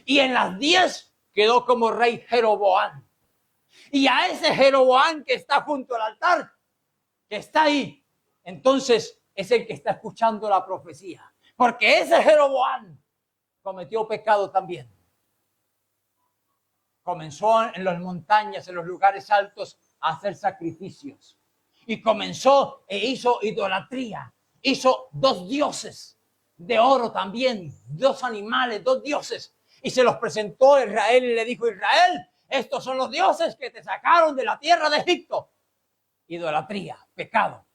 Y en las 10 quedó como rey Jeroboam. Y a ese Jeroboam que está junto al altar, que está ahí, entonces es el que está escuchando la profecía. Porque ese Jeroboam cometió pecado también. Comenzó en las montañas, en los lugares altos, a hacer sacrificios. Y comenzó e hizo idolatría. Hizo 2 dioses de oro también, 2 animales, 2 dioses. Y se los presentó a Israel y le dijo, Israel, estos son los dioses que te sacaron de la tierra de Egipto. Idolatría, pecado.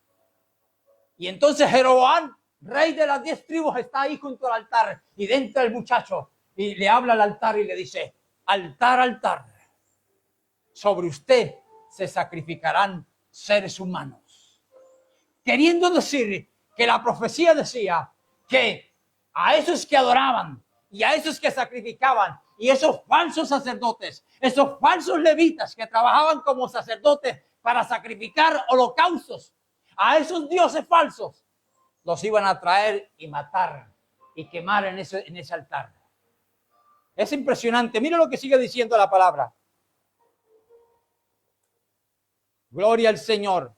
Y entonces Jeroboam rey de las 10 tribus, está ahí junto al altar y dentro el muchacho y le habla al altar y le dice: altar, altar, sobre usted se sacrificarán seres humanos. Queriendo decir que la profecía decía que a esos que adoraban y a esos que sacrificaban y esos falsos sacerdotes, esos falsos levitas que trabajaban como sacerdotes para sacrificar holocaustos, a esos dioses falsos los iban a traer y matar y quemar en ese altar. Es impresionante. Mira lo que sigue diciendo la palabra. Gloria al Señor.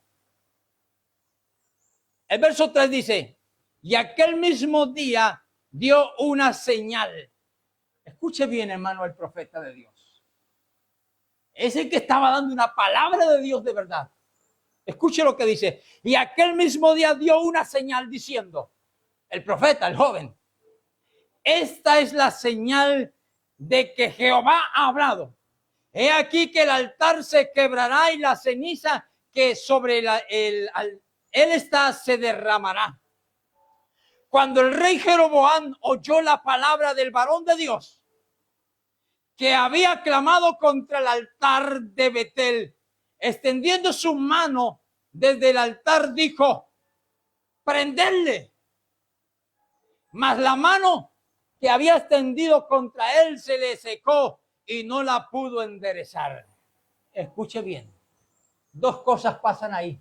El verso 3 dice: y aquel mismo día dio una señal. Escuche bien, hermano, el profeta de Dios. Es el que estaba dando una palabra de Dios de verdad. Escuche lo que dice. Y aquel mismo día dio una señal diciendo, el profeta, el joven: esta es la señal de que Jehová ha hablado. He aquí que el altar se quebrará y la ceniza que sobre él está se derramará. Cuando el rey Jeroboam oyó la palabra del varón de Dios, que había clamado contra el altar de Betel, extendiendo su mano desde el altar, dijo: prenderle. Mas la mano que había extendido contra él se le secó y no la pudo enderezar. Escuche bien. Dos cosas pasan ahí.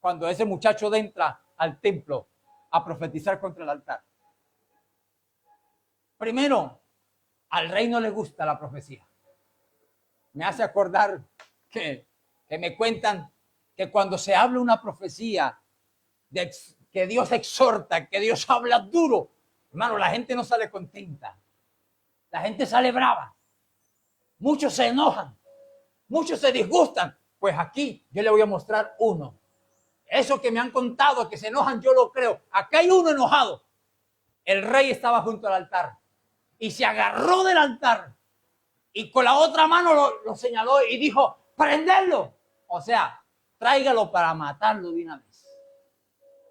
Cuando ese muchacho entra al templo a profetizar contra el altar. Primero, al rey no le gusta la profecía. Me hace acordar que me cuentan que cuando se habla una profecía, que Dios exhorta, que Dios habla duro, hermano, la gente no sale contenta. La gente sale brava. Muchos se enojan. Muchos se disgustan. Pues aquí yo le voy a mostrar uno. Eso que me han contado, que se enojan, yo lo creo. Acá hay uno enojado. El rey estaba junto al altar y se agarró del altar y con la otra mano lo señaló y dijo: prenderlo. O sea, tráigalo para matarlo de una vez.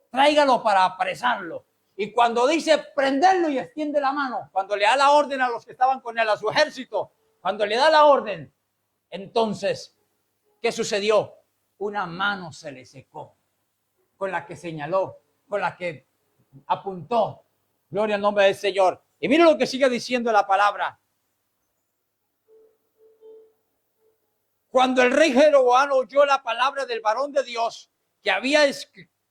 Tráigalo para apresarlo. Y cuando dice prenderlo y extiende la mano, cuando le da la orden a los que estaban con él, a su ejército, cuando le da la orden, entonces, ¿qué sucedió? Una mano se le secó, con la que señaló, con la que apuntó. Gloria al nombre del Señor. Y mira lo que sigue diciendo la palabra. Cuando el rey Jeroboam oyó la palabra del varón de Dios que había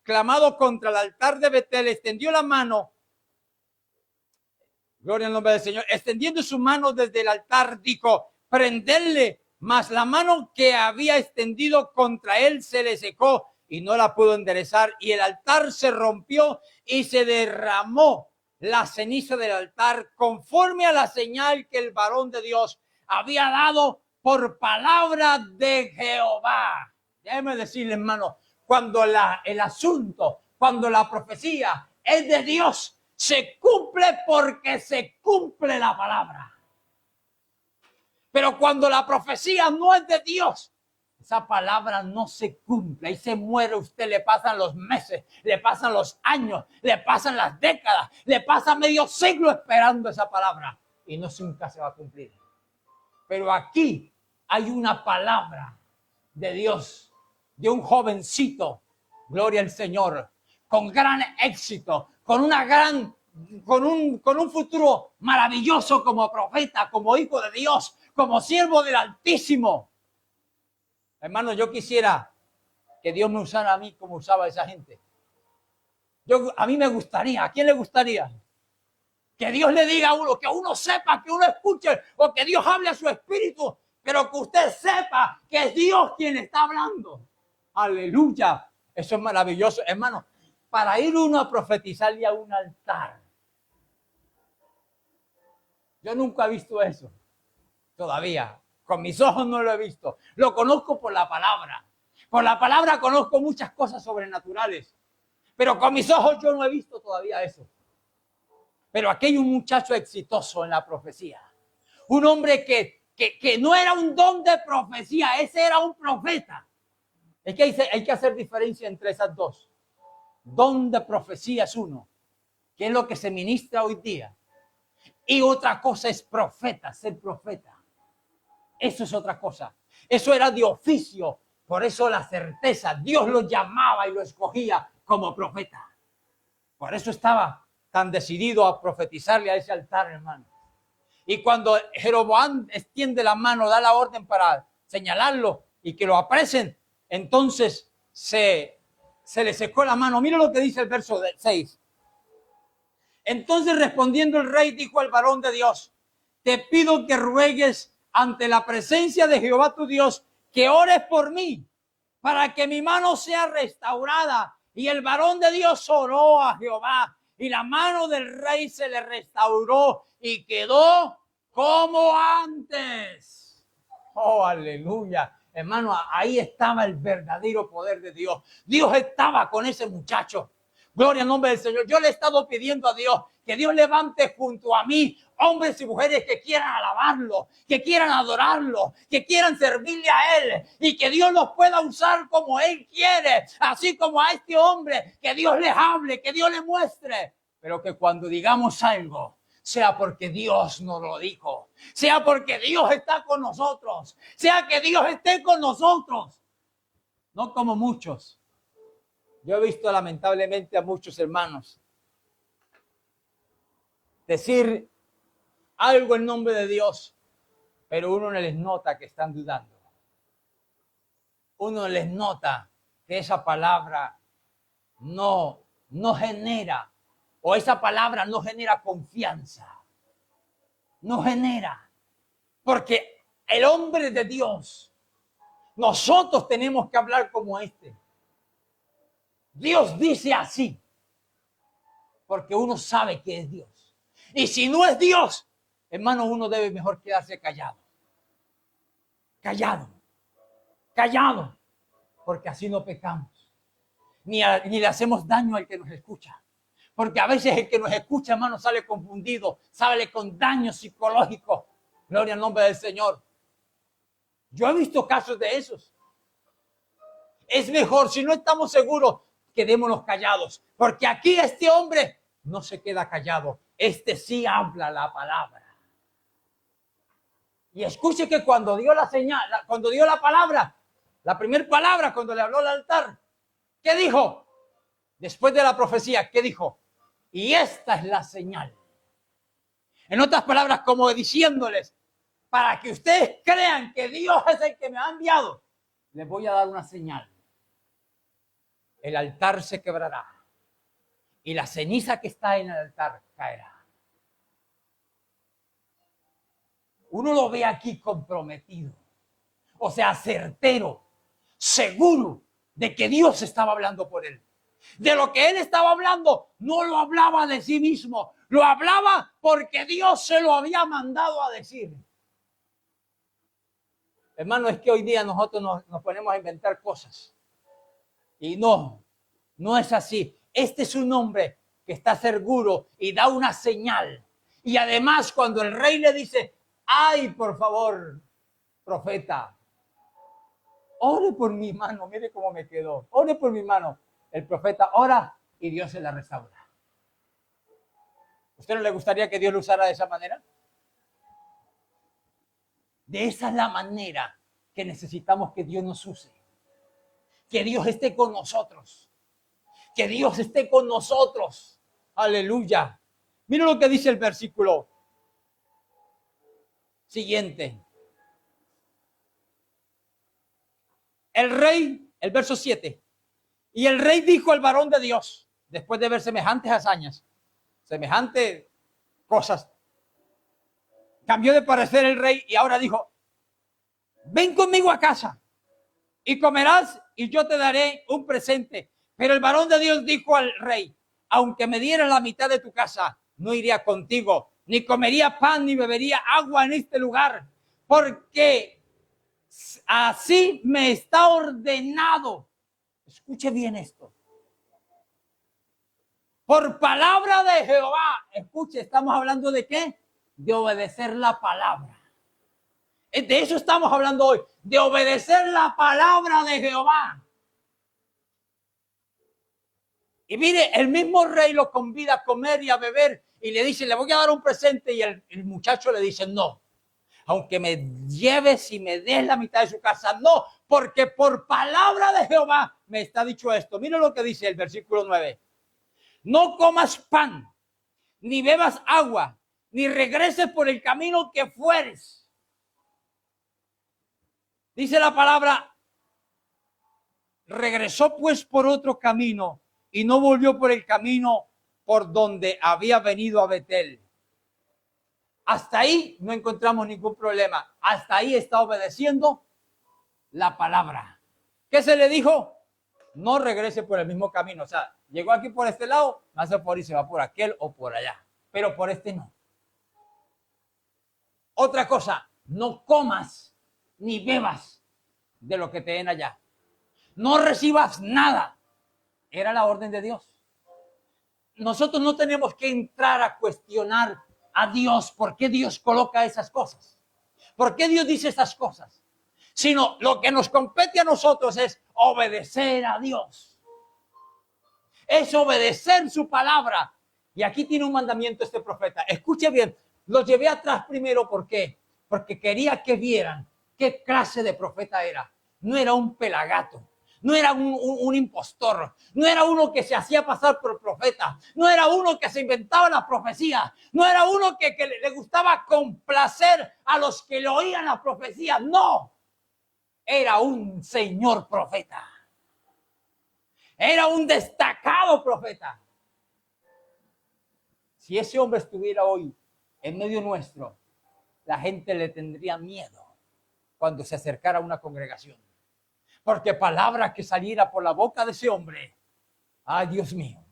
clamado contra el altar de Betel, extendió la mano. Gloria al nombre del Señor. Extendiendo su mano desde el altar, dijo: prenderle. Mas la mano que había extendido contra él se le secó y no la pudo enderezar. Y el altar se rompió y se derramó la ceniza del altar conforme a la señal que el varón de Dios había dado por palabra de Jehová. Déjeme decirle, hermano, cuando el asunto, cuando la profecía es de Dios, se cumple porque se cumple la palabra. Pero cuando la profecía no es de Dios, esa palabra no se cumple. Ahí se muere usted, le pasan los meses, le pasan los años, le pasan las décadas, le pasa medio siglo esperando esa palabra y nunca se va a cumplir. Pero aquí hay una palabra de Dios, de un jovencito, gloria al Señor, con gran éxito, con un futuro maravilloso como profeta, como hijo de Dios, como siervo del Altísimo. Hermano, yo quisiera que Dios me usara a mí como usaba a esa gente. A mí me gustaría, ¿a quién le gustaría? Que Dios le diga a uno, que uno sepa, que uno escuche, o que Dios hable a su espíritu, pero que usted sepa que es Dios quien está hablando. Aleluya. Eso es maravilloso, hermano. Para ir uno a profetizarle a un altar. Yo nunca he visto eso. Todavía. Con mis ojos no lo he visto. Lo conozco por la palabra. Por la palabra conozco muchas cosas sobrenaturales. Pero con mis ojos yo no he visto todavía eso. Pero aquí hay un muchacho exitoso en la profecía. Un hombre que no era un don de profecía. Ese era un profeta. Es que hay que hacer diferencia entre esas dos. Don de profecía es uno, que es lo que se ministra hoy día. Y otra cosa es profeta, ser profeta. Eso es otra cosa. Eso era de oficio. Por eso la certeza. Dios lo llamaba y lo escogía como profeta. Por eso estaba tan decidido a profetizarle a ese altar, hermano. Y cuando Jeroboam extiende la mano, da la orden para señalarlo y que lo apresen, entonces se le secó la mano. Mira lo que dice el verso 6. Entonces respondiendo el rey dijo al varón de Dios: te pido que ruegues ante la presencia de Jehová tu Dios, que ores por mí, para que mi mano sea restaurada. Y el varón de Dios oró a Jehová, y la mano del rey se le restauró y quedó como antes. Oh, aleluya. Hermano, ahí estaba el verdadero poder de Dios. Dios estaba con ese muchacho. Gloria al nombre del Señor. Yo le he estado pidiendo a Dios que Dios levante junto a mí hombres y mujeres que quieran alabarlo, que quieran adorarlo, que quieran servirle a Él y que Dios los pueda usar como Él quiere, así como a este hombre, que Dios les hable, que Dios les muestre, pero que cuando digamos algo, sea porque Dios nos lo dijo, sea porque Dios está con nosotros, sea que Dios esté con nosotros, no como muchos. Yo he visto lamentablemente a muchos hermanos decir algo en nombre de Dios, pero uno les nota que están dudando. Uno les nota que esa palabra no genera, o esa palabra no genera confianza. No genera. Porque el hombre de Dios, nosotros tenemos que hablar como este. Dios dice así, porque uno sabe que es Dios. Y si no es Dios, hermano, uno debe mejor quedarse callado. Callado. Callado. Porque así no pecamos. Ni le hacemos daño al que nos escucha. Porque a veces el que nos escucha, hermano, sale confundido, sale con daño psicológico. Gloria al nombre del Señor. Yo he visto casos de esos. Es mejor, si no estamos seguros, quedémonos callados. Porque aquí este hombre no se queda callado. Este sí habla la palabra. Y escuche que cuando dio la señal, cuando dio la palabra, la primera palabra, cuando le habló al altar, ¿qué dijo? Después de la profecía, ¿qué dijo? Y esta es la señal. En otras palabras, como diciéndoles, para que ustedes crean que Dios es el que me ha enviado, les voy a dar una señal. El altar se quebrará y la ceniza que está en el altar caerá. Uno lo ve aquí comprometido, o sea, certero, seguro de que Dios estaba hablando por él. De lo que él estaba hablando, no lo hablaba de sí mismo, lo hablaba porque Dios se lo había mandado a decir. Hermano, es que hoy día nosotros nos ponemos a inventar cosas. Y no es así. Este es un hombre que está seguro y da una señal. Y además, cuando el rey le dice, ay, por favor, profeta, ore por mi mano, mire cómo me quedó, ore por mi mano. El profeta ora y Dios se la restaura. ¿Usted no le gustaría que Dios lo usara de esa manera? De esa es la manera que necesitamos que Dios nos use. Que Dios esté con nosotros. Que Dios esté con nosotros. Aleluya. Mira lo que dice el versículo siguiente. El rey, el verso 7. Y el rey dijo al varón de Dios, después de ver semejantes hazañas, semejantes cosas, cambió de parecer el rey y ahora dijo, ven conmigo a casa y comerás y yo te daré un presente. Pero el varón de Dios dijo al rey, aunque me dieras la mitad de tu casa, no iría contigo, ni comería pan, ni bebería agua en este lugar, porque así me está ordenado. Escuche bien esto. Por palabra de Jehová. Escuche, estamos hablando de ¿qué? De obedecer la palabra. De eso estamos hablando hoy. De obedecer la palabra de Jehová. Y mire, el mismo rey lo convida a comer y a beber y le dice, le voy a dar un presente, y el muchacho le dice, no, aunque me lleves y me des la mitad de su casa, no, porque por palabra de Jehová me está dicho esto. Mire lo que dice el versículo 9. No comas pan, ni bebas agua, ni regreses por el camino que fueres. Dice la palabra, regresó pues por otro camino y no volvió por el camino por donde había venido a Betel. Hasta ahí no encontramos ningún problema. Hasta ahí está obedeciendo la palabra. ¿Qué se le dijo? No regrese por el mismo camino. O sea, llegó aquí por este lado, no hace por ahí, se va por aquel o por allá. Pero por este no. Otra cosa, no comas ni bebas de lo que te den allá. No recibas nada. Era la orden de Dios. Nosotros no tenemos que entrar a cuestionar a Dios por qué Dios coloca esas cosas. ¿Por qué Dios dice esas cosas? Sino lo que nos compete a nosotros es obedecer a Dios. Es obedecer su palabra. Y aquí tiene un mandamiento este profeta. Escuche bien, lo llevé atrás primero, ¿por qué? Porque quería que vieran qué clase de profeta era. No era un pelagato. No era un impostor, no era uno que se hacía pasar por profeta, no era uno que se inventaba las profecías, no era uno que le gustaba complacer a los que le oían las profecías, no, era un señor profeta, era un destacado profeta. Si ese hombre estuviera hoy en medio nuestro, la gente le tendría miedo cuando se acercara a una congregación. Porque palabra que saliera por la boca de ese hombre, ay Dios mío,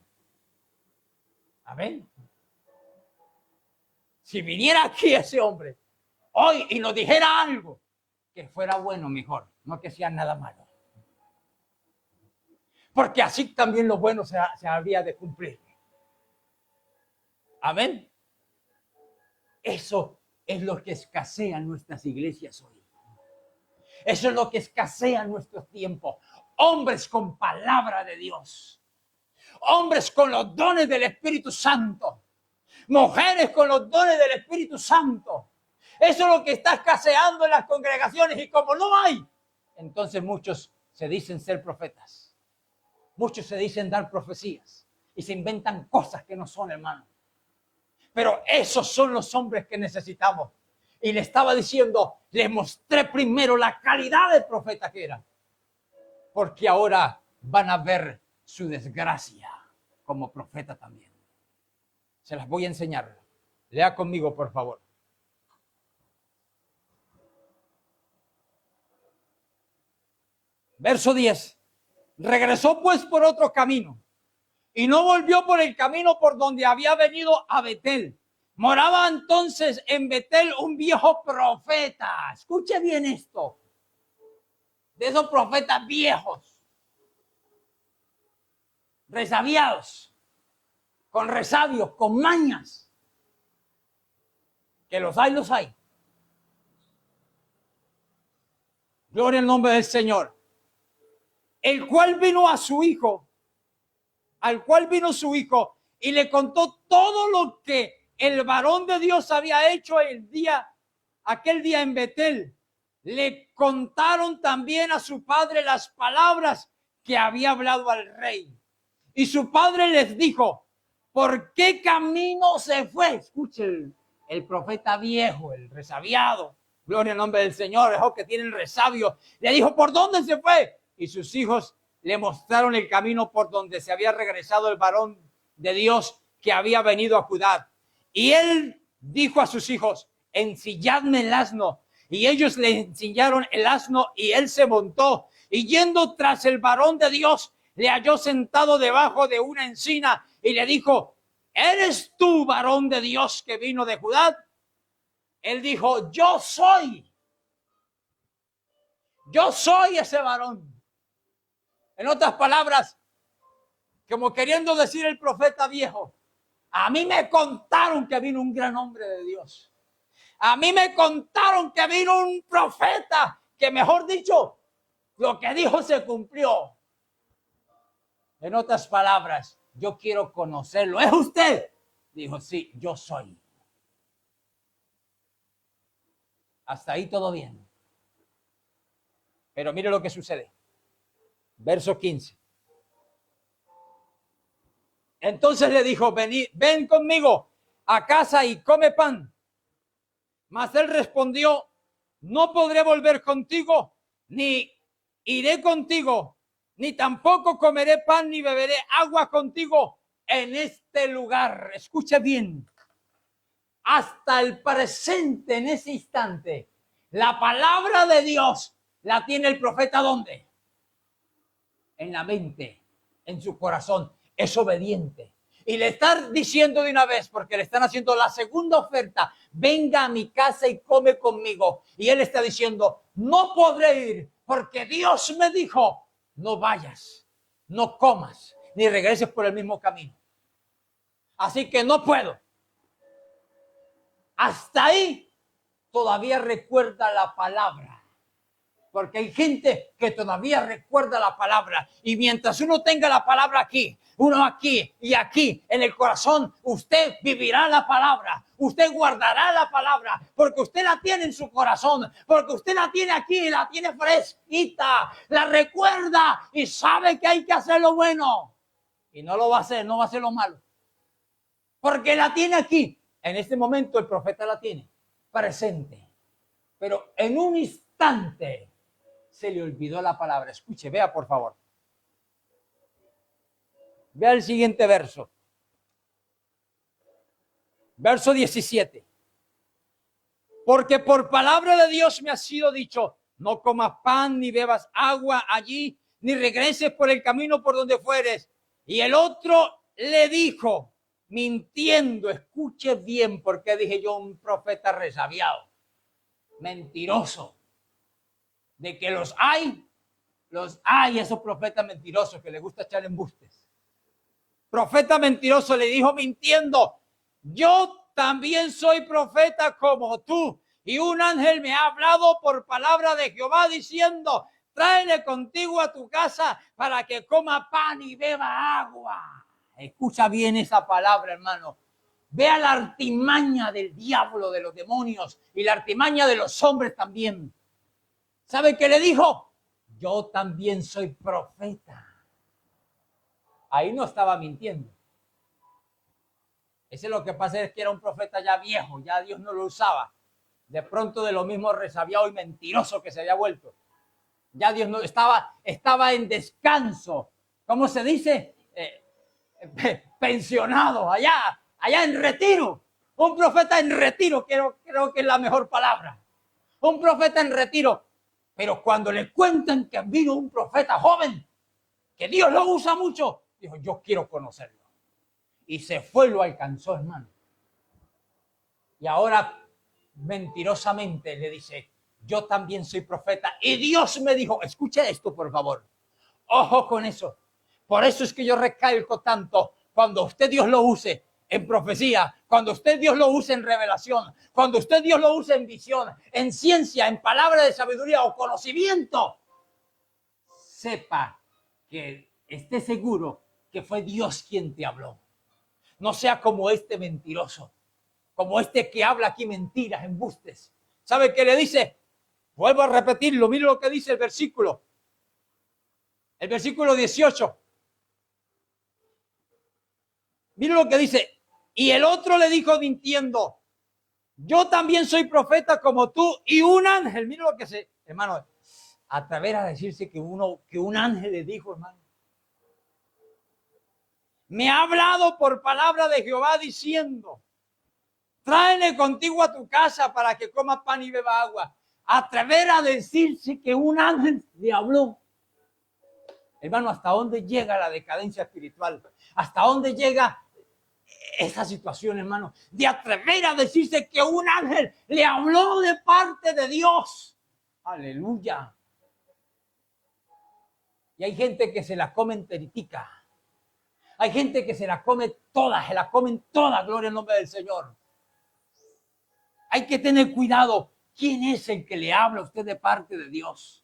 amén. Si viniera aquí ese hombre hoy y nos dijera algo, que fuera bueno mejor, no que sea nada malo. Porque así también lo bueno se habría de cumplir. Amén. Eso es lo que escasea en nuestras iglesias hoy. Eso es lo que escasea en nuestros tiempos. Hombres con palabra de Dios. Hombres con los dones del Espíritu Santo. Mujeres con los dones del Espíritu Santo. Eso es lo que está escaseando en las congregaciones. Y como no hay, entonces muchos se dicen ser profetas. Muchos se dicen dar profecías. Y se inventan cosas que no son, hermano. Pero esos son los hombres que necesitamos. Y le estaba diciendo, le mostré primero la calidad del profeta que era. Porque ahora van a ver su desgracia como profeta también. Se las voy a enseñar. Lea conmigo, por favor. Verso 10. Regresó pues por otro camino y no volvió por el camino por donde había venido a Betel. Moraba entonces en Betel un viejo profeta. Escuche bien esto. De esos profetas viejos, resabiados, con resabios, con mañas. Que los hay. Gloria al nombre del Señor. El cual vino a su hijo, al cual vino su hijo y le contó todo lo que el varón de Dios había hecho aquel día en Betel. Le contaron también a su padre las palabras que había hablado al rey. Y su padre les dijo, ¿por qué camino se fue? Escuchen, el profeta viejo, el resabiado, gloria al nombre del Señor, esos que tienen resabio, le dijo, ¿por dónde se fue? Y sus hijos le mostraron el camino por donde se había regresado el varón de Dios que había venido a Judá. Y él dijo a sus hijos, ensilladme el asno. Y ellos le ensillaron el asno y él se montó. Y yendo tras el varón de Dios, le halló sentado debajo de una encina y le dijo, ¿eres tú varón de Dios que vino de Judá? Él dijo, yo soy ese varón. En otras palabras, como queriendo decir el profeta viejo, a mí me contaron que vino un gran hombre de Dios. A mí me contaron que vino un profeta que, mejor dicho, lo que dijo se cumplió. En otras palabras, yo quiero conocerlo. ¿Es usted? Dijo, sí, yo soy. Hasta ahí todo bien. Pero mire lo que sucede. Verso 15. Entonces le dijo, ven conmigo a casa y come pan. Mas él respondió, no podré volver contigo, ni iré contigo, ni tampoco comeré pan ni beberé agua contigo en este lugar. Escuche bien. Hasta el presente, en ese instante, la palabra de Dios la tiene el profeta ¿dónde? En la mente, en su corazón. Es obediente. Y le están diciendo de una vez, porque le están haciendo la segunda oferta, venga a mi casa y come conmigo. Y él está diciendo, no podré ir, porque Dios me dijo, no vayas, no comas, ni regreses por el mismo camino. Así que no puedo. Hasta ahí todavía recuerda la palabra. Porque hay gente que todavía recuerda la palabra. Y mientras uno tenga la palabra aquí, uno aquí y aquí en el corazón, usted vivirá la palabra. Usted guardará la palabra. Porque usted la tiene en su corazón. Porque usted la tiene aquí, la tiene fresquita. La recuerda y sabe que hay que hacer lo bueno. Y no lo va a hacer, no va a hacer lo malo. Porque la tiene aquí. En este momento el profeta la tiene presente. Pero en un instante se le olvidó la palabra. Escuche, vea por favor. Vea el siguiente verso. Verso 17. Porque por palabra de Dios me ha sido dicho, no comas pan ni bebas agua allí, ni regreses por el camino por donde fueres. Y el otro le dijo, mintiendo, escuche bien, porque dije yo un profeta resabiado, mentiroso. De que los hay esos profetas mentirosos que les gusta echar embustes. Profeta mentiroso le dijo mintiendo, yo también soy profeta como tú, y un ángel me ha hablado por palabra de Jehová diciendo, tráele contigo a tu casa para que coma pan y beba agua. Escucha bien esa palabra, hermano. Vea la artimaña del diablo, de los demonios, y la artimaña de los hombres también. ¿Sabe qué le dijo? Yo también soy profeta. Ahí no estaba mintiendo. Ese es lo que pasa, es que era un profeta ya viejo, ya Dios no lo usaba. De pronto de lo mismo resabiado y mentiroso que se había vuelto. Ya Dios no estaba en descanso. ¿Cómo se dice? Pensionado, allá en retiro. Un profeta en retiro, creo que es la mejor palabra. Un profeta en retiro. Pero cuando le cuentan que vino un profeta joven, que Dios lo usa mucho, dijo, yo quiero conocerlo. Y se fue y lo alcanzó, hermano. Y ahora mentirosamente le dice, yo también soy profeta. Y Dios me dijo, escuche esto por favor. Ojo con eso. Por eso es que yo recalco tanto cuando usted Dios lo use en profecía, cuando usted Dios lo use en revelación, cuando usted Dios lo use en visión, en ciencia, en palabra de sabiduría o conocimiento, sepa que esté seguro que fue Dios quien te habló. No sea como este mentiroso, como este que habla aquí mentiras, embustes. ¿Sabe qué le dice? Vuelvo a repetirlo, mire lo que dice el versículo. El versículo 18. Mire lo que dice. Y el otro le dijo mintiendo, yo también soy profeta como tú y un ángel. Mire lo que se, hermano, atrever a decirse que un ángel le dijo, hermano. Me ha hablado por palabra de Jehová diciendo, tráele contigo a tu casa para que coma pan y beba agua. Atrever a decirse que un ángel le habló. Hermano, ¿hasta dónde llega la decadencia espiritual? ¿Hasta dónde llega esa situación, hermano? De atrever a decirse que un ángel le habló de parte de Dios. Aleluya. Y hay gente que se la come enteritica. Hay gente que se la comen toda, gloria al nombre del Señor. Hay que tener cuidado. ¿Quién es el que le habla a usted de parte de Dios?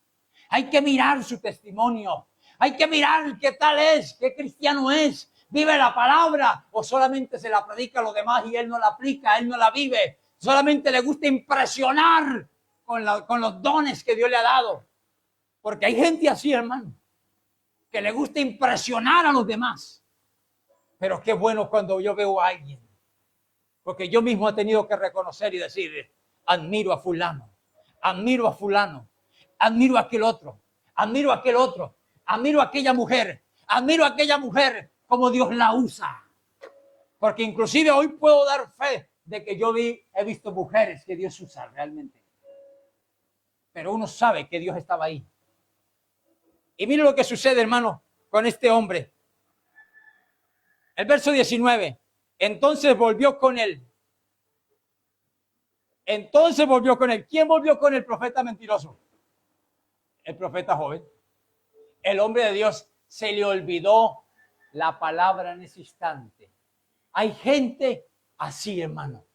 Hay que mirar su testimonio. Hay que mirar qué tal es, qué cristiano es, ¿Vive la palabra o solamente se la predica a los demás y él no la aplica, él no la vive? Solamente le gusta impresionar con los dones que Dios le ha dado. Porque hay gente así, hermano, que le gusta impresionar a los demás. Pero qué bueno cuando yo veo a alguien. Porque yo mismo he tenido que reconocer y decir, admiro a fulano, admiro a fulano, admiro a aquel otro, admiro a aquel otro, admiro a aquella mujer como Dios la usa. Porque inclusive hoy puedo dar fe de que he visto mujeres que Dios usa realmente. Pero uno sabe que Dios estaba ahí. Y mire lo que sucede, hermano, con este hombre. El verso 19. Entonces volvió con él. ¿Quién volvió con el profeta mentiroso? El profeta joven. El hombre de Dios se le olvidó la palabra en ese instante. Hay gente así, hermano,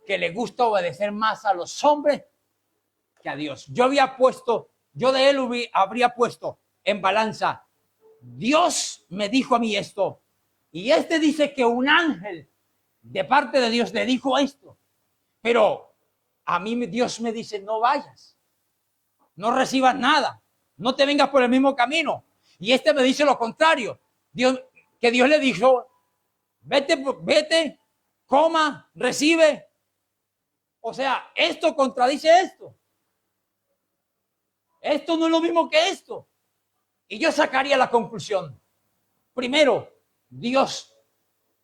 que le gusta obedecer más a los hombres que a Dios. Yo de él habría puesto en balanza. Dios me dijo a mí esto. Y este dice que un ángel de parte de Dios le dijo esto. Pero a mí Dios me dice, no vayas. No recibas nada. No te vengas por el mismo camino. Y este me dice lo contrario. Dios le dijo, vete, coma, recibe. O sea, esto contradice esto. Esto no es lo mismo que esto. Y yo sacaría la conclusión. Primero, Dios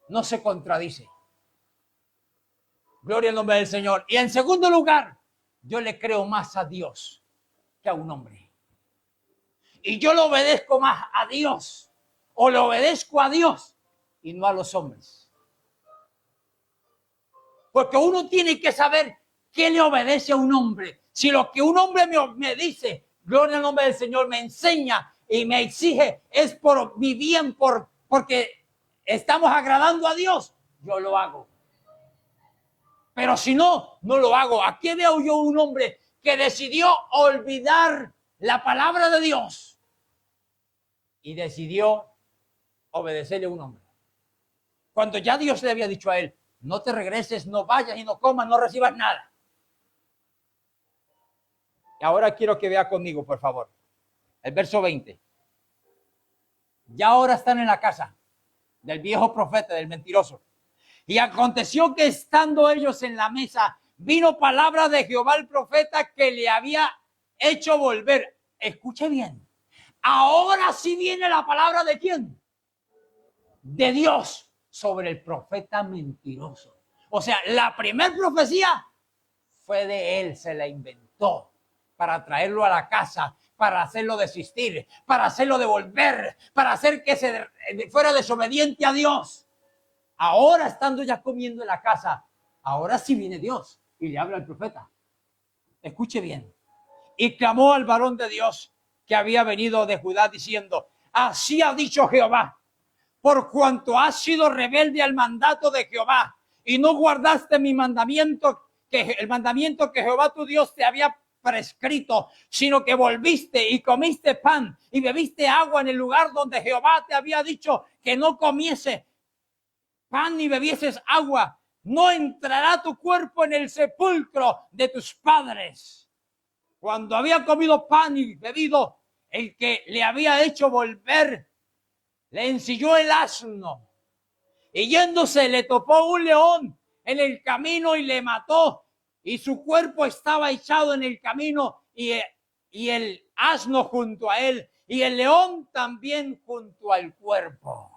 no se contradice. Gloria al nombre del Señor. Y en segundo lugar, yo le creo más a Dios que a un hombre. Y yo le obedezco más a Dios, o le obedezco a Dios y no a los hombres. Porque uno tiene que saber qué le obedece a un hombre. Si lo que un hombre me dice, gloria al nombre del Señor, me enseña y me exige, es por mi bien, porque estamos agradando a Dios, yo lo hago. Pero si no, no lo hago. Aquí veo yo un hombre que decidió olvidar la palabra de Dios y decidió obedecerle a un hombre. Cuando ya Dios le había dicho a él, no te regreses, no vayas y no comas, no recibas nada. Y ahora quiero que vea conmigo, por favor, el verso 20. Ya ahora están en la casa del viejo profeta, del mentiroso. Y aconteció que estando ellos en la mesa, vino palabra de Jehová al profeta que le había hecho volver. Escuche bien. Ahora sí viene la palabra ¿de quién? De Dios sobre el profeta mentiroso. O sea, la primera profecía fue de él, se la inventó para traerlo a la casa, para hacerlo desistir, para hacerlo devolver, para hacer que se fuera desobediente a Dios. Ahora, estando ya comiendo en la casa, ahora sí viene Dios y le habla al profeta. Escuche bien. Y clamó al varón de Dios que había venido de Judá diciendo, así ha dicho Jehová, por cuanto has sido rebelde al mandato de Jehová y no guardaste mi mandamiento, el mandamiento que Jehová tu Dios te había prescrito, sino que volviste y comiste pan y bebiste agua en el lugar donde Jehová te había dicho que no comiese pan ni bebieses agua, no entrará tu cuerpo en el sepulcro de tus padres. Cuando había comido pan y bebido, el que le había hecho volver, le ensilló el asno. Y yéndose le topó un león en el camino y le mató. Y su cuerpo estaba echado en el camino y el asno junto a él. Y el león también junto al cuerpo.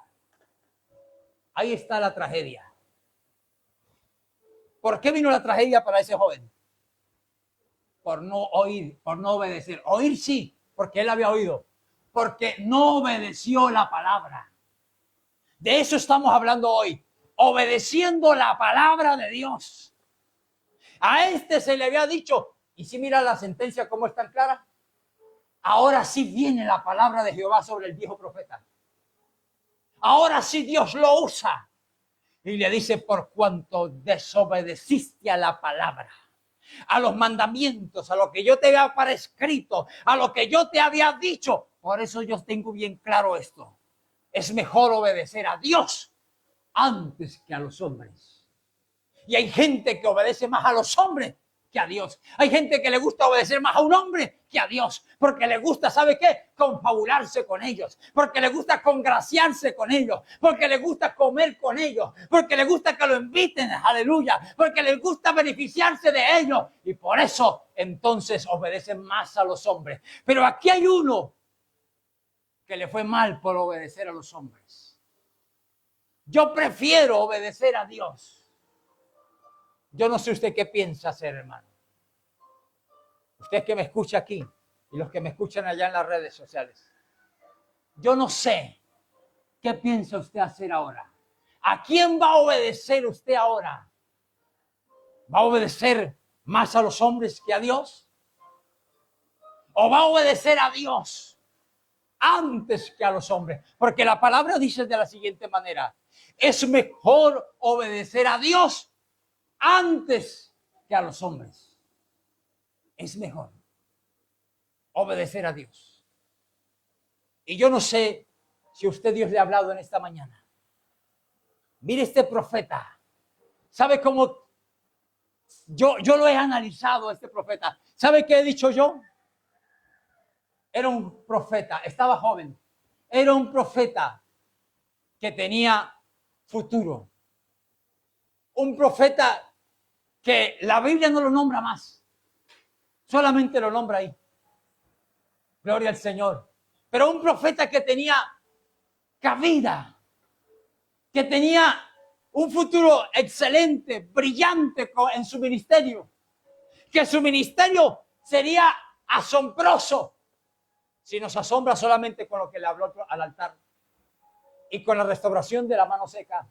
Ahí está la tragedia. ¿Por qué vino la tragedia para ese joven? Por no oír, por no obedecer. Oír sí, porque él había oído. Porque no obedeció la palabra. De eso estamos hablando hoy. Obedeciendo la palabra de Dios. A este se le había dicho, y si mira la sentencia cómo es tan clara, ahora sí viene la palabra de Jehová sobre el viejo profeta. Ahora sí Dios lo usa. Y le dice, por cuanto desobedeciste a la palabra, a los mandamientos, a lo que yo te había prescrito, a lo que yo te había dicho. Por eso yo tengo bien claro esto. es mejor obedecer a Dios antes que a los hombres. Y hay gente que obedece más a los hombres que a Dios. Hay gente que le gusta obedecer más a un hombre que a Dios, porque le gusta, ¿sabe qué? Confabularse con ellos, porque le gusta congraciarse con ellos, porque le gusta comer con ellos, porque le gusta que lo inviten, aleluya, porque le gusta beneficiarse de ellos, y por eso entonces obedecen más a los hombres. Pero aquí hay uno que le fue mal por obedecer a los hombres. Yo prefiero obedecer a Dios. Yo no sé usted qué piensa hacer, hermano. Usted que me escucha aquí y los que me escuchan allá en las redes sociales. Yo no sé qué piensa usted hacer ahora. ¿A quién va a obedecer usted ahora? ¿Va a obedecer más a los hombres que a Dios? ¿O va a obedecer a Dios antes que a los hombres? Porque la palabra dice de la siguiente manera: es mejor obedecer a Dios antes que a los hombres. Es mejor obedecer a Dios. Y yo no sé si usted Dios le ha hablado en esta mañana. Mire este profeta. ¿Sabe cómo? Yo lo he analizado, este profeta. ¿Sabe qué he dicho yo? Era un profeta, estaba joven. Era un profeta que tenía futuro. Un profeta que la Biblia no lo nombra más. Solamente lo nombra ahí. Gloria al Señor. Pero un profeta que tenía cabida, que tenía un futuro excelente, brillante en su ministerio, que su ministerio sería asombroso si nos asombra solamente con lo que le habló al altar y con la restauración de la mano seca.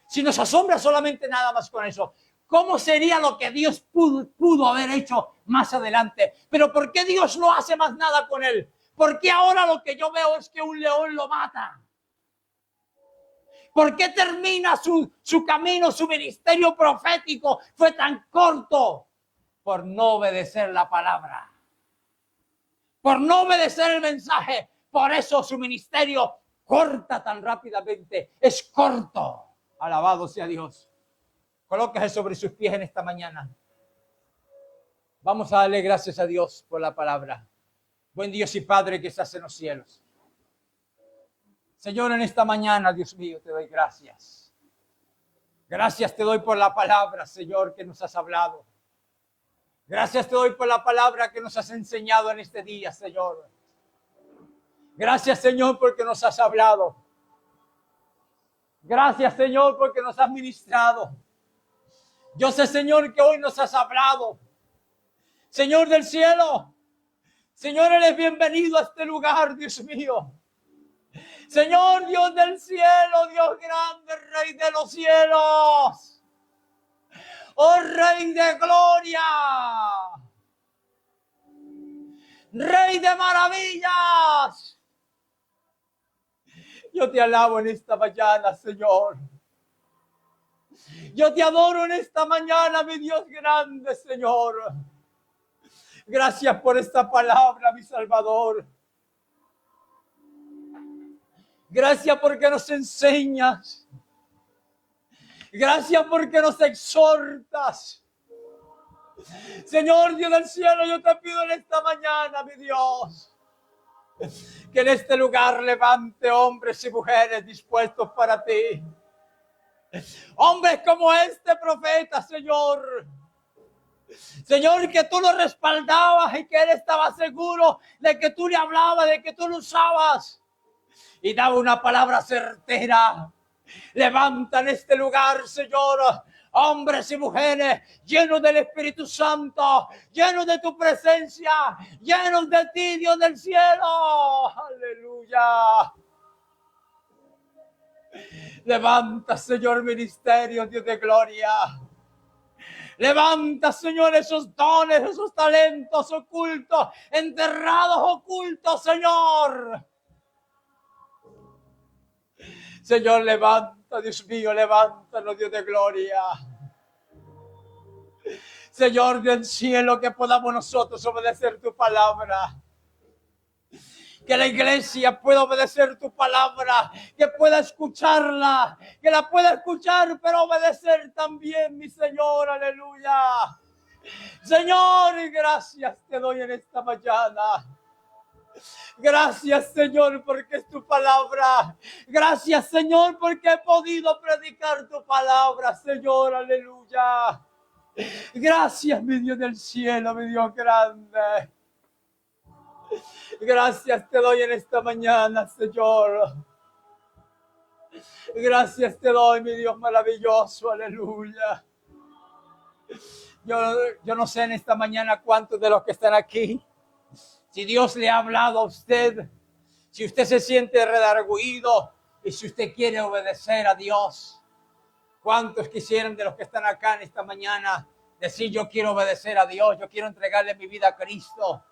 Si nos asombra solamente nada más con eso, ¿cómo sería lo que Dios pudo haber hecho más adelante? Pero ¿por qué Dios no hace más nada con él? ¿Por qué ahora lo que yo veo es que un león lo mata? ¿Por qué termina su camino, su ministerio profético? Fue tan corto por no obedecer la palabra, por no obedecer el mensaje. Por eso su ministerio corta tan rápidamente. Es corto. Alabado sea Dios. Colóquese sobre sus pies en esta mañana. Vamos a darle gracias a Dios por la palabra. Buen Dios y Padre que estás en los cielos. Señor, en esta mañana, Dios mío, te doy gracias. Gracias te doy por la palabra, Señor, que nos has hablado. Gracias te doy por la palabra que nos has enseñado en este día, Señor. Gracias, Señor, porque nos has hablado. Gracias, Señor, porque nos has ministrado. Yo sé, Señor, que hoy nos has hablado. Señor del cielo, Señor, eres bienvenido a este lugar, Dios mío. Señor, Dios del cielo, Dios grande, Rey de los cielos. Oh, Rey de gloria. Rey de maravillas. Yo te alabo en esta mañana, Señor. Yo te adoro en esta mañana, mi Dios grande, Señor. Gracias por esta palabra, mi Salvador. Gracias porque nos enseñas. Gracias porque nos exhortas. Señor Dios del cielo, yo te pido en esta mañana, mi Dios, que en este lugar levante hombres y mujeres dispuestos para ti. Hombres como este profeta, Señor. Señor, que tú lo respaldabas y que él estaba seguro de que tú le hablabas, de que tú lo usabas. Y daba una palabra certera. Levanta en este lugar, Señor, hombres y mujeres llenos del Espíritu Santo, llenos de tu presencia, llenos de ti, Dios del cielo. Aleluya. Levanta, Señor, ministerio, Dios de gloria. Levanta, Señor, esos dones, esos talentos ocultos, enterrados ocultos, Señor. Señor, levanta, Dios mío, levántanos, Dios de gloria. Señor del cielo, que podamos nosotros obedecer tu palabra. Que la iglesia pueda obedecer tu palabra, que pueda escucharla, que la pueda escuchar, pero obedecer también, mi Señor, aleluya. Señor, gracias te doy en esta mañana. Gracias, Señor, porque es tu palabra. Gracias, Señor, porque he podido predicar tu palabra, Señor, aleluya. Gracias, mi Dios del cielo, mi Dios grande. Gracias te doy en esta mañana, Señor. Gracias te doy, mi Dios maravilloso, aleluya. Yo no sé en esta mañana cuántos de los que están aquí, si Dios le ha hablado a usted, si usted se siente redarguido y si usted quiere obedecer a Dios. ¿Cuántos quisieran de los que están acá en esta mañana decir: yo quiero obedecer a Dios, yo quiero entregarle mi vida a Cristo,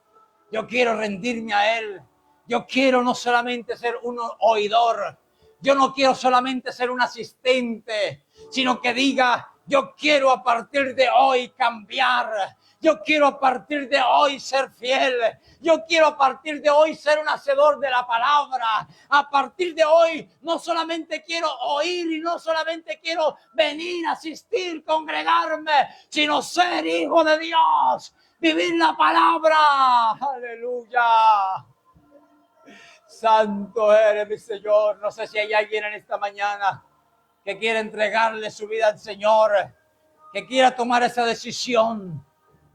yo quiero rendirme a Él, yo quiero no solamente ser un oidor, yo no quiero solamente ser un asistente, sino que diga: yo quiero a partir de hoy cambiar, yo quiero a partir de hoy ser fiel, yo quiero a partir de hoy ser un hacedor de la palabra, a partir de hoy no solamente quiero oír y no solamente quiero venir, asistir, congregarme, sino ser hijo de Dios, vivir la palabra, aleluya. Santo eres, mi Señor. No sé si hay alguien en esta mañana que quiera entregarle su vida al Señor, que quiera tomar esa decisión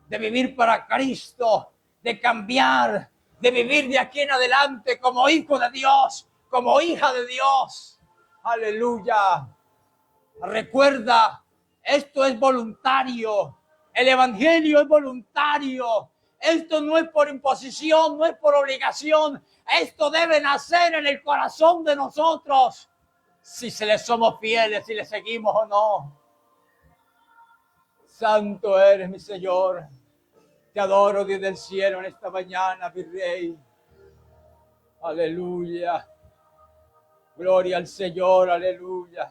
de vivir para Cristo, de cambiar, de vivir de aquí en adelante como hijo de Dios, como hija de Dios. Aleluya. Recuerda, esto es voluntario. El evangelio es voluntario. Esto no es por imposición, no es por obligación. Esto debe nacer en el corazón de nosotros. Si se le somos fieles, si le seguimos o no. Santo eres, mi Señor. Te adoro desde el cielo en esta mañana, mi Rey. Aleluya. Gloria al Señor, aleluya.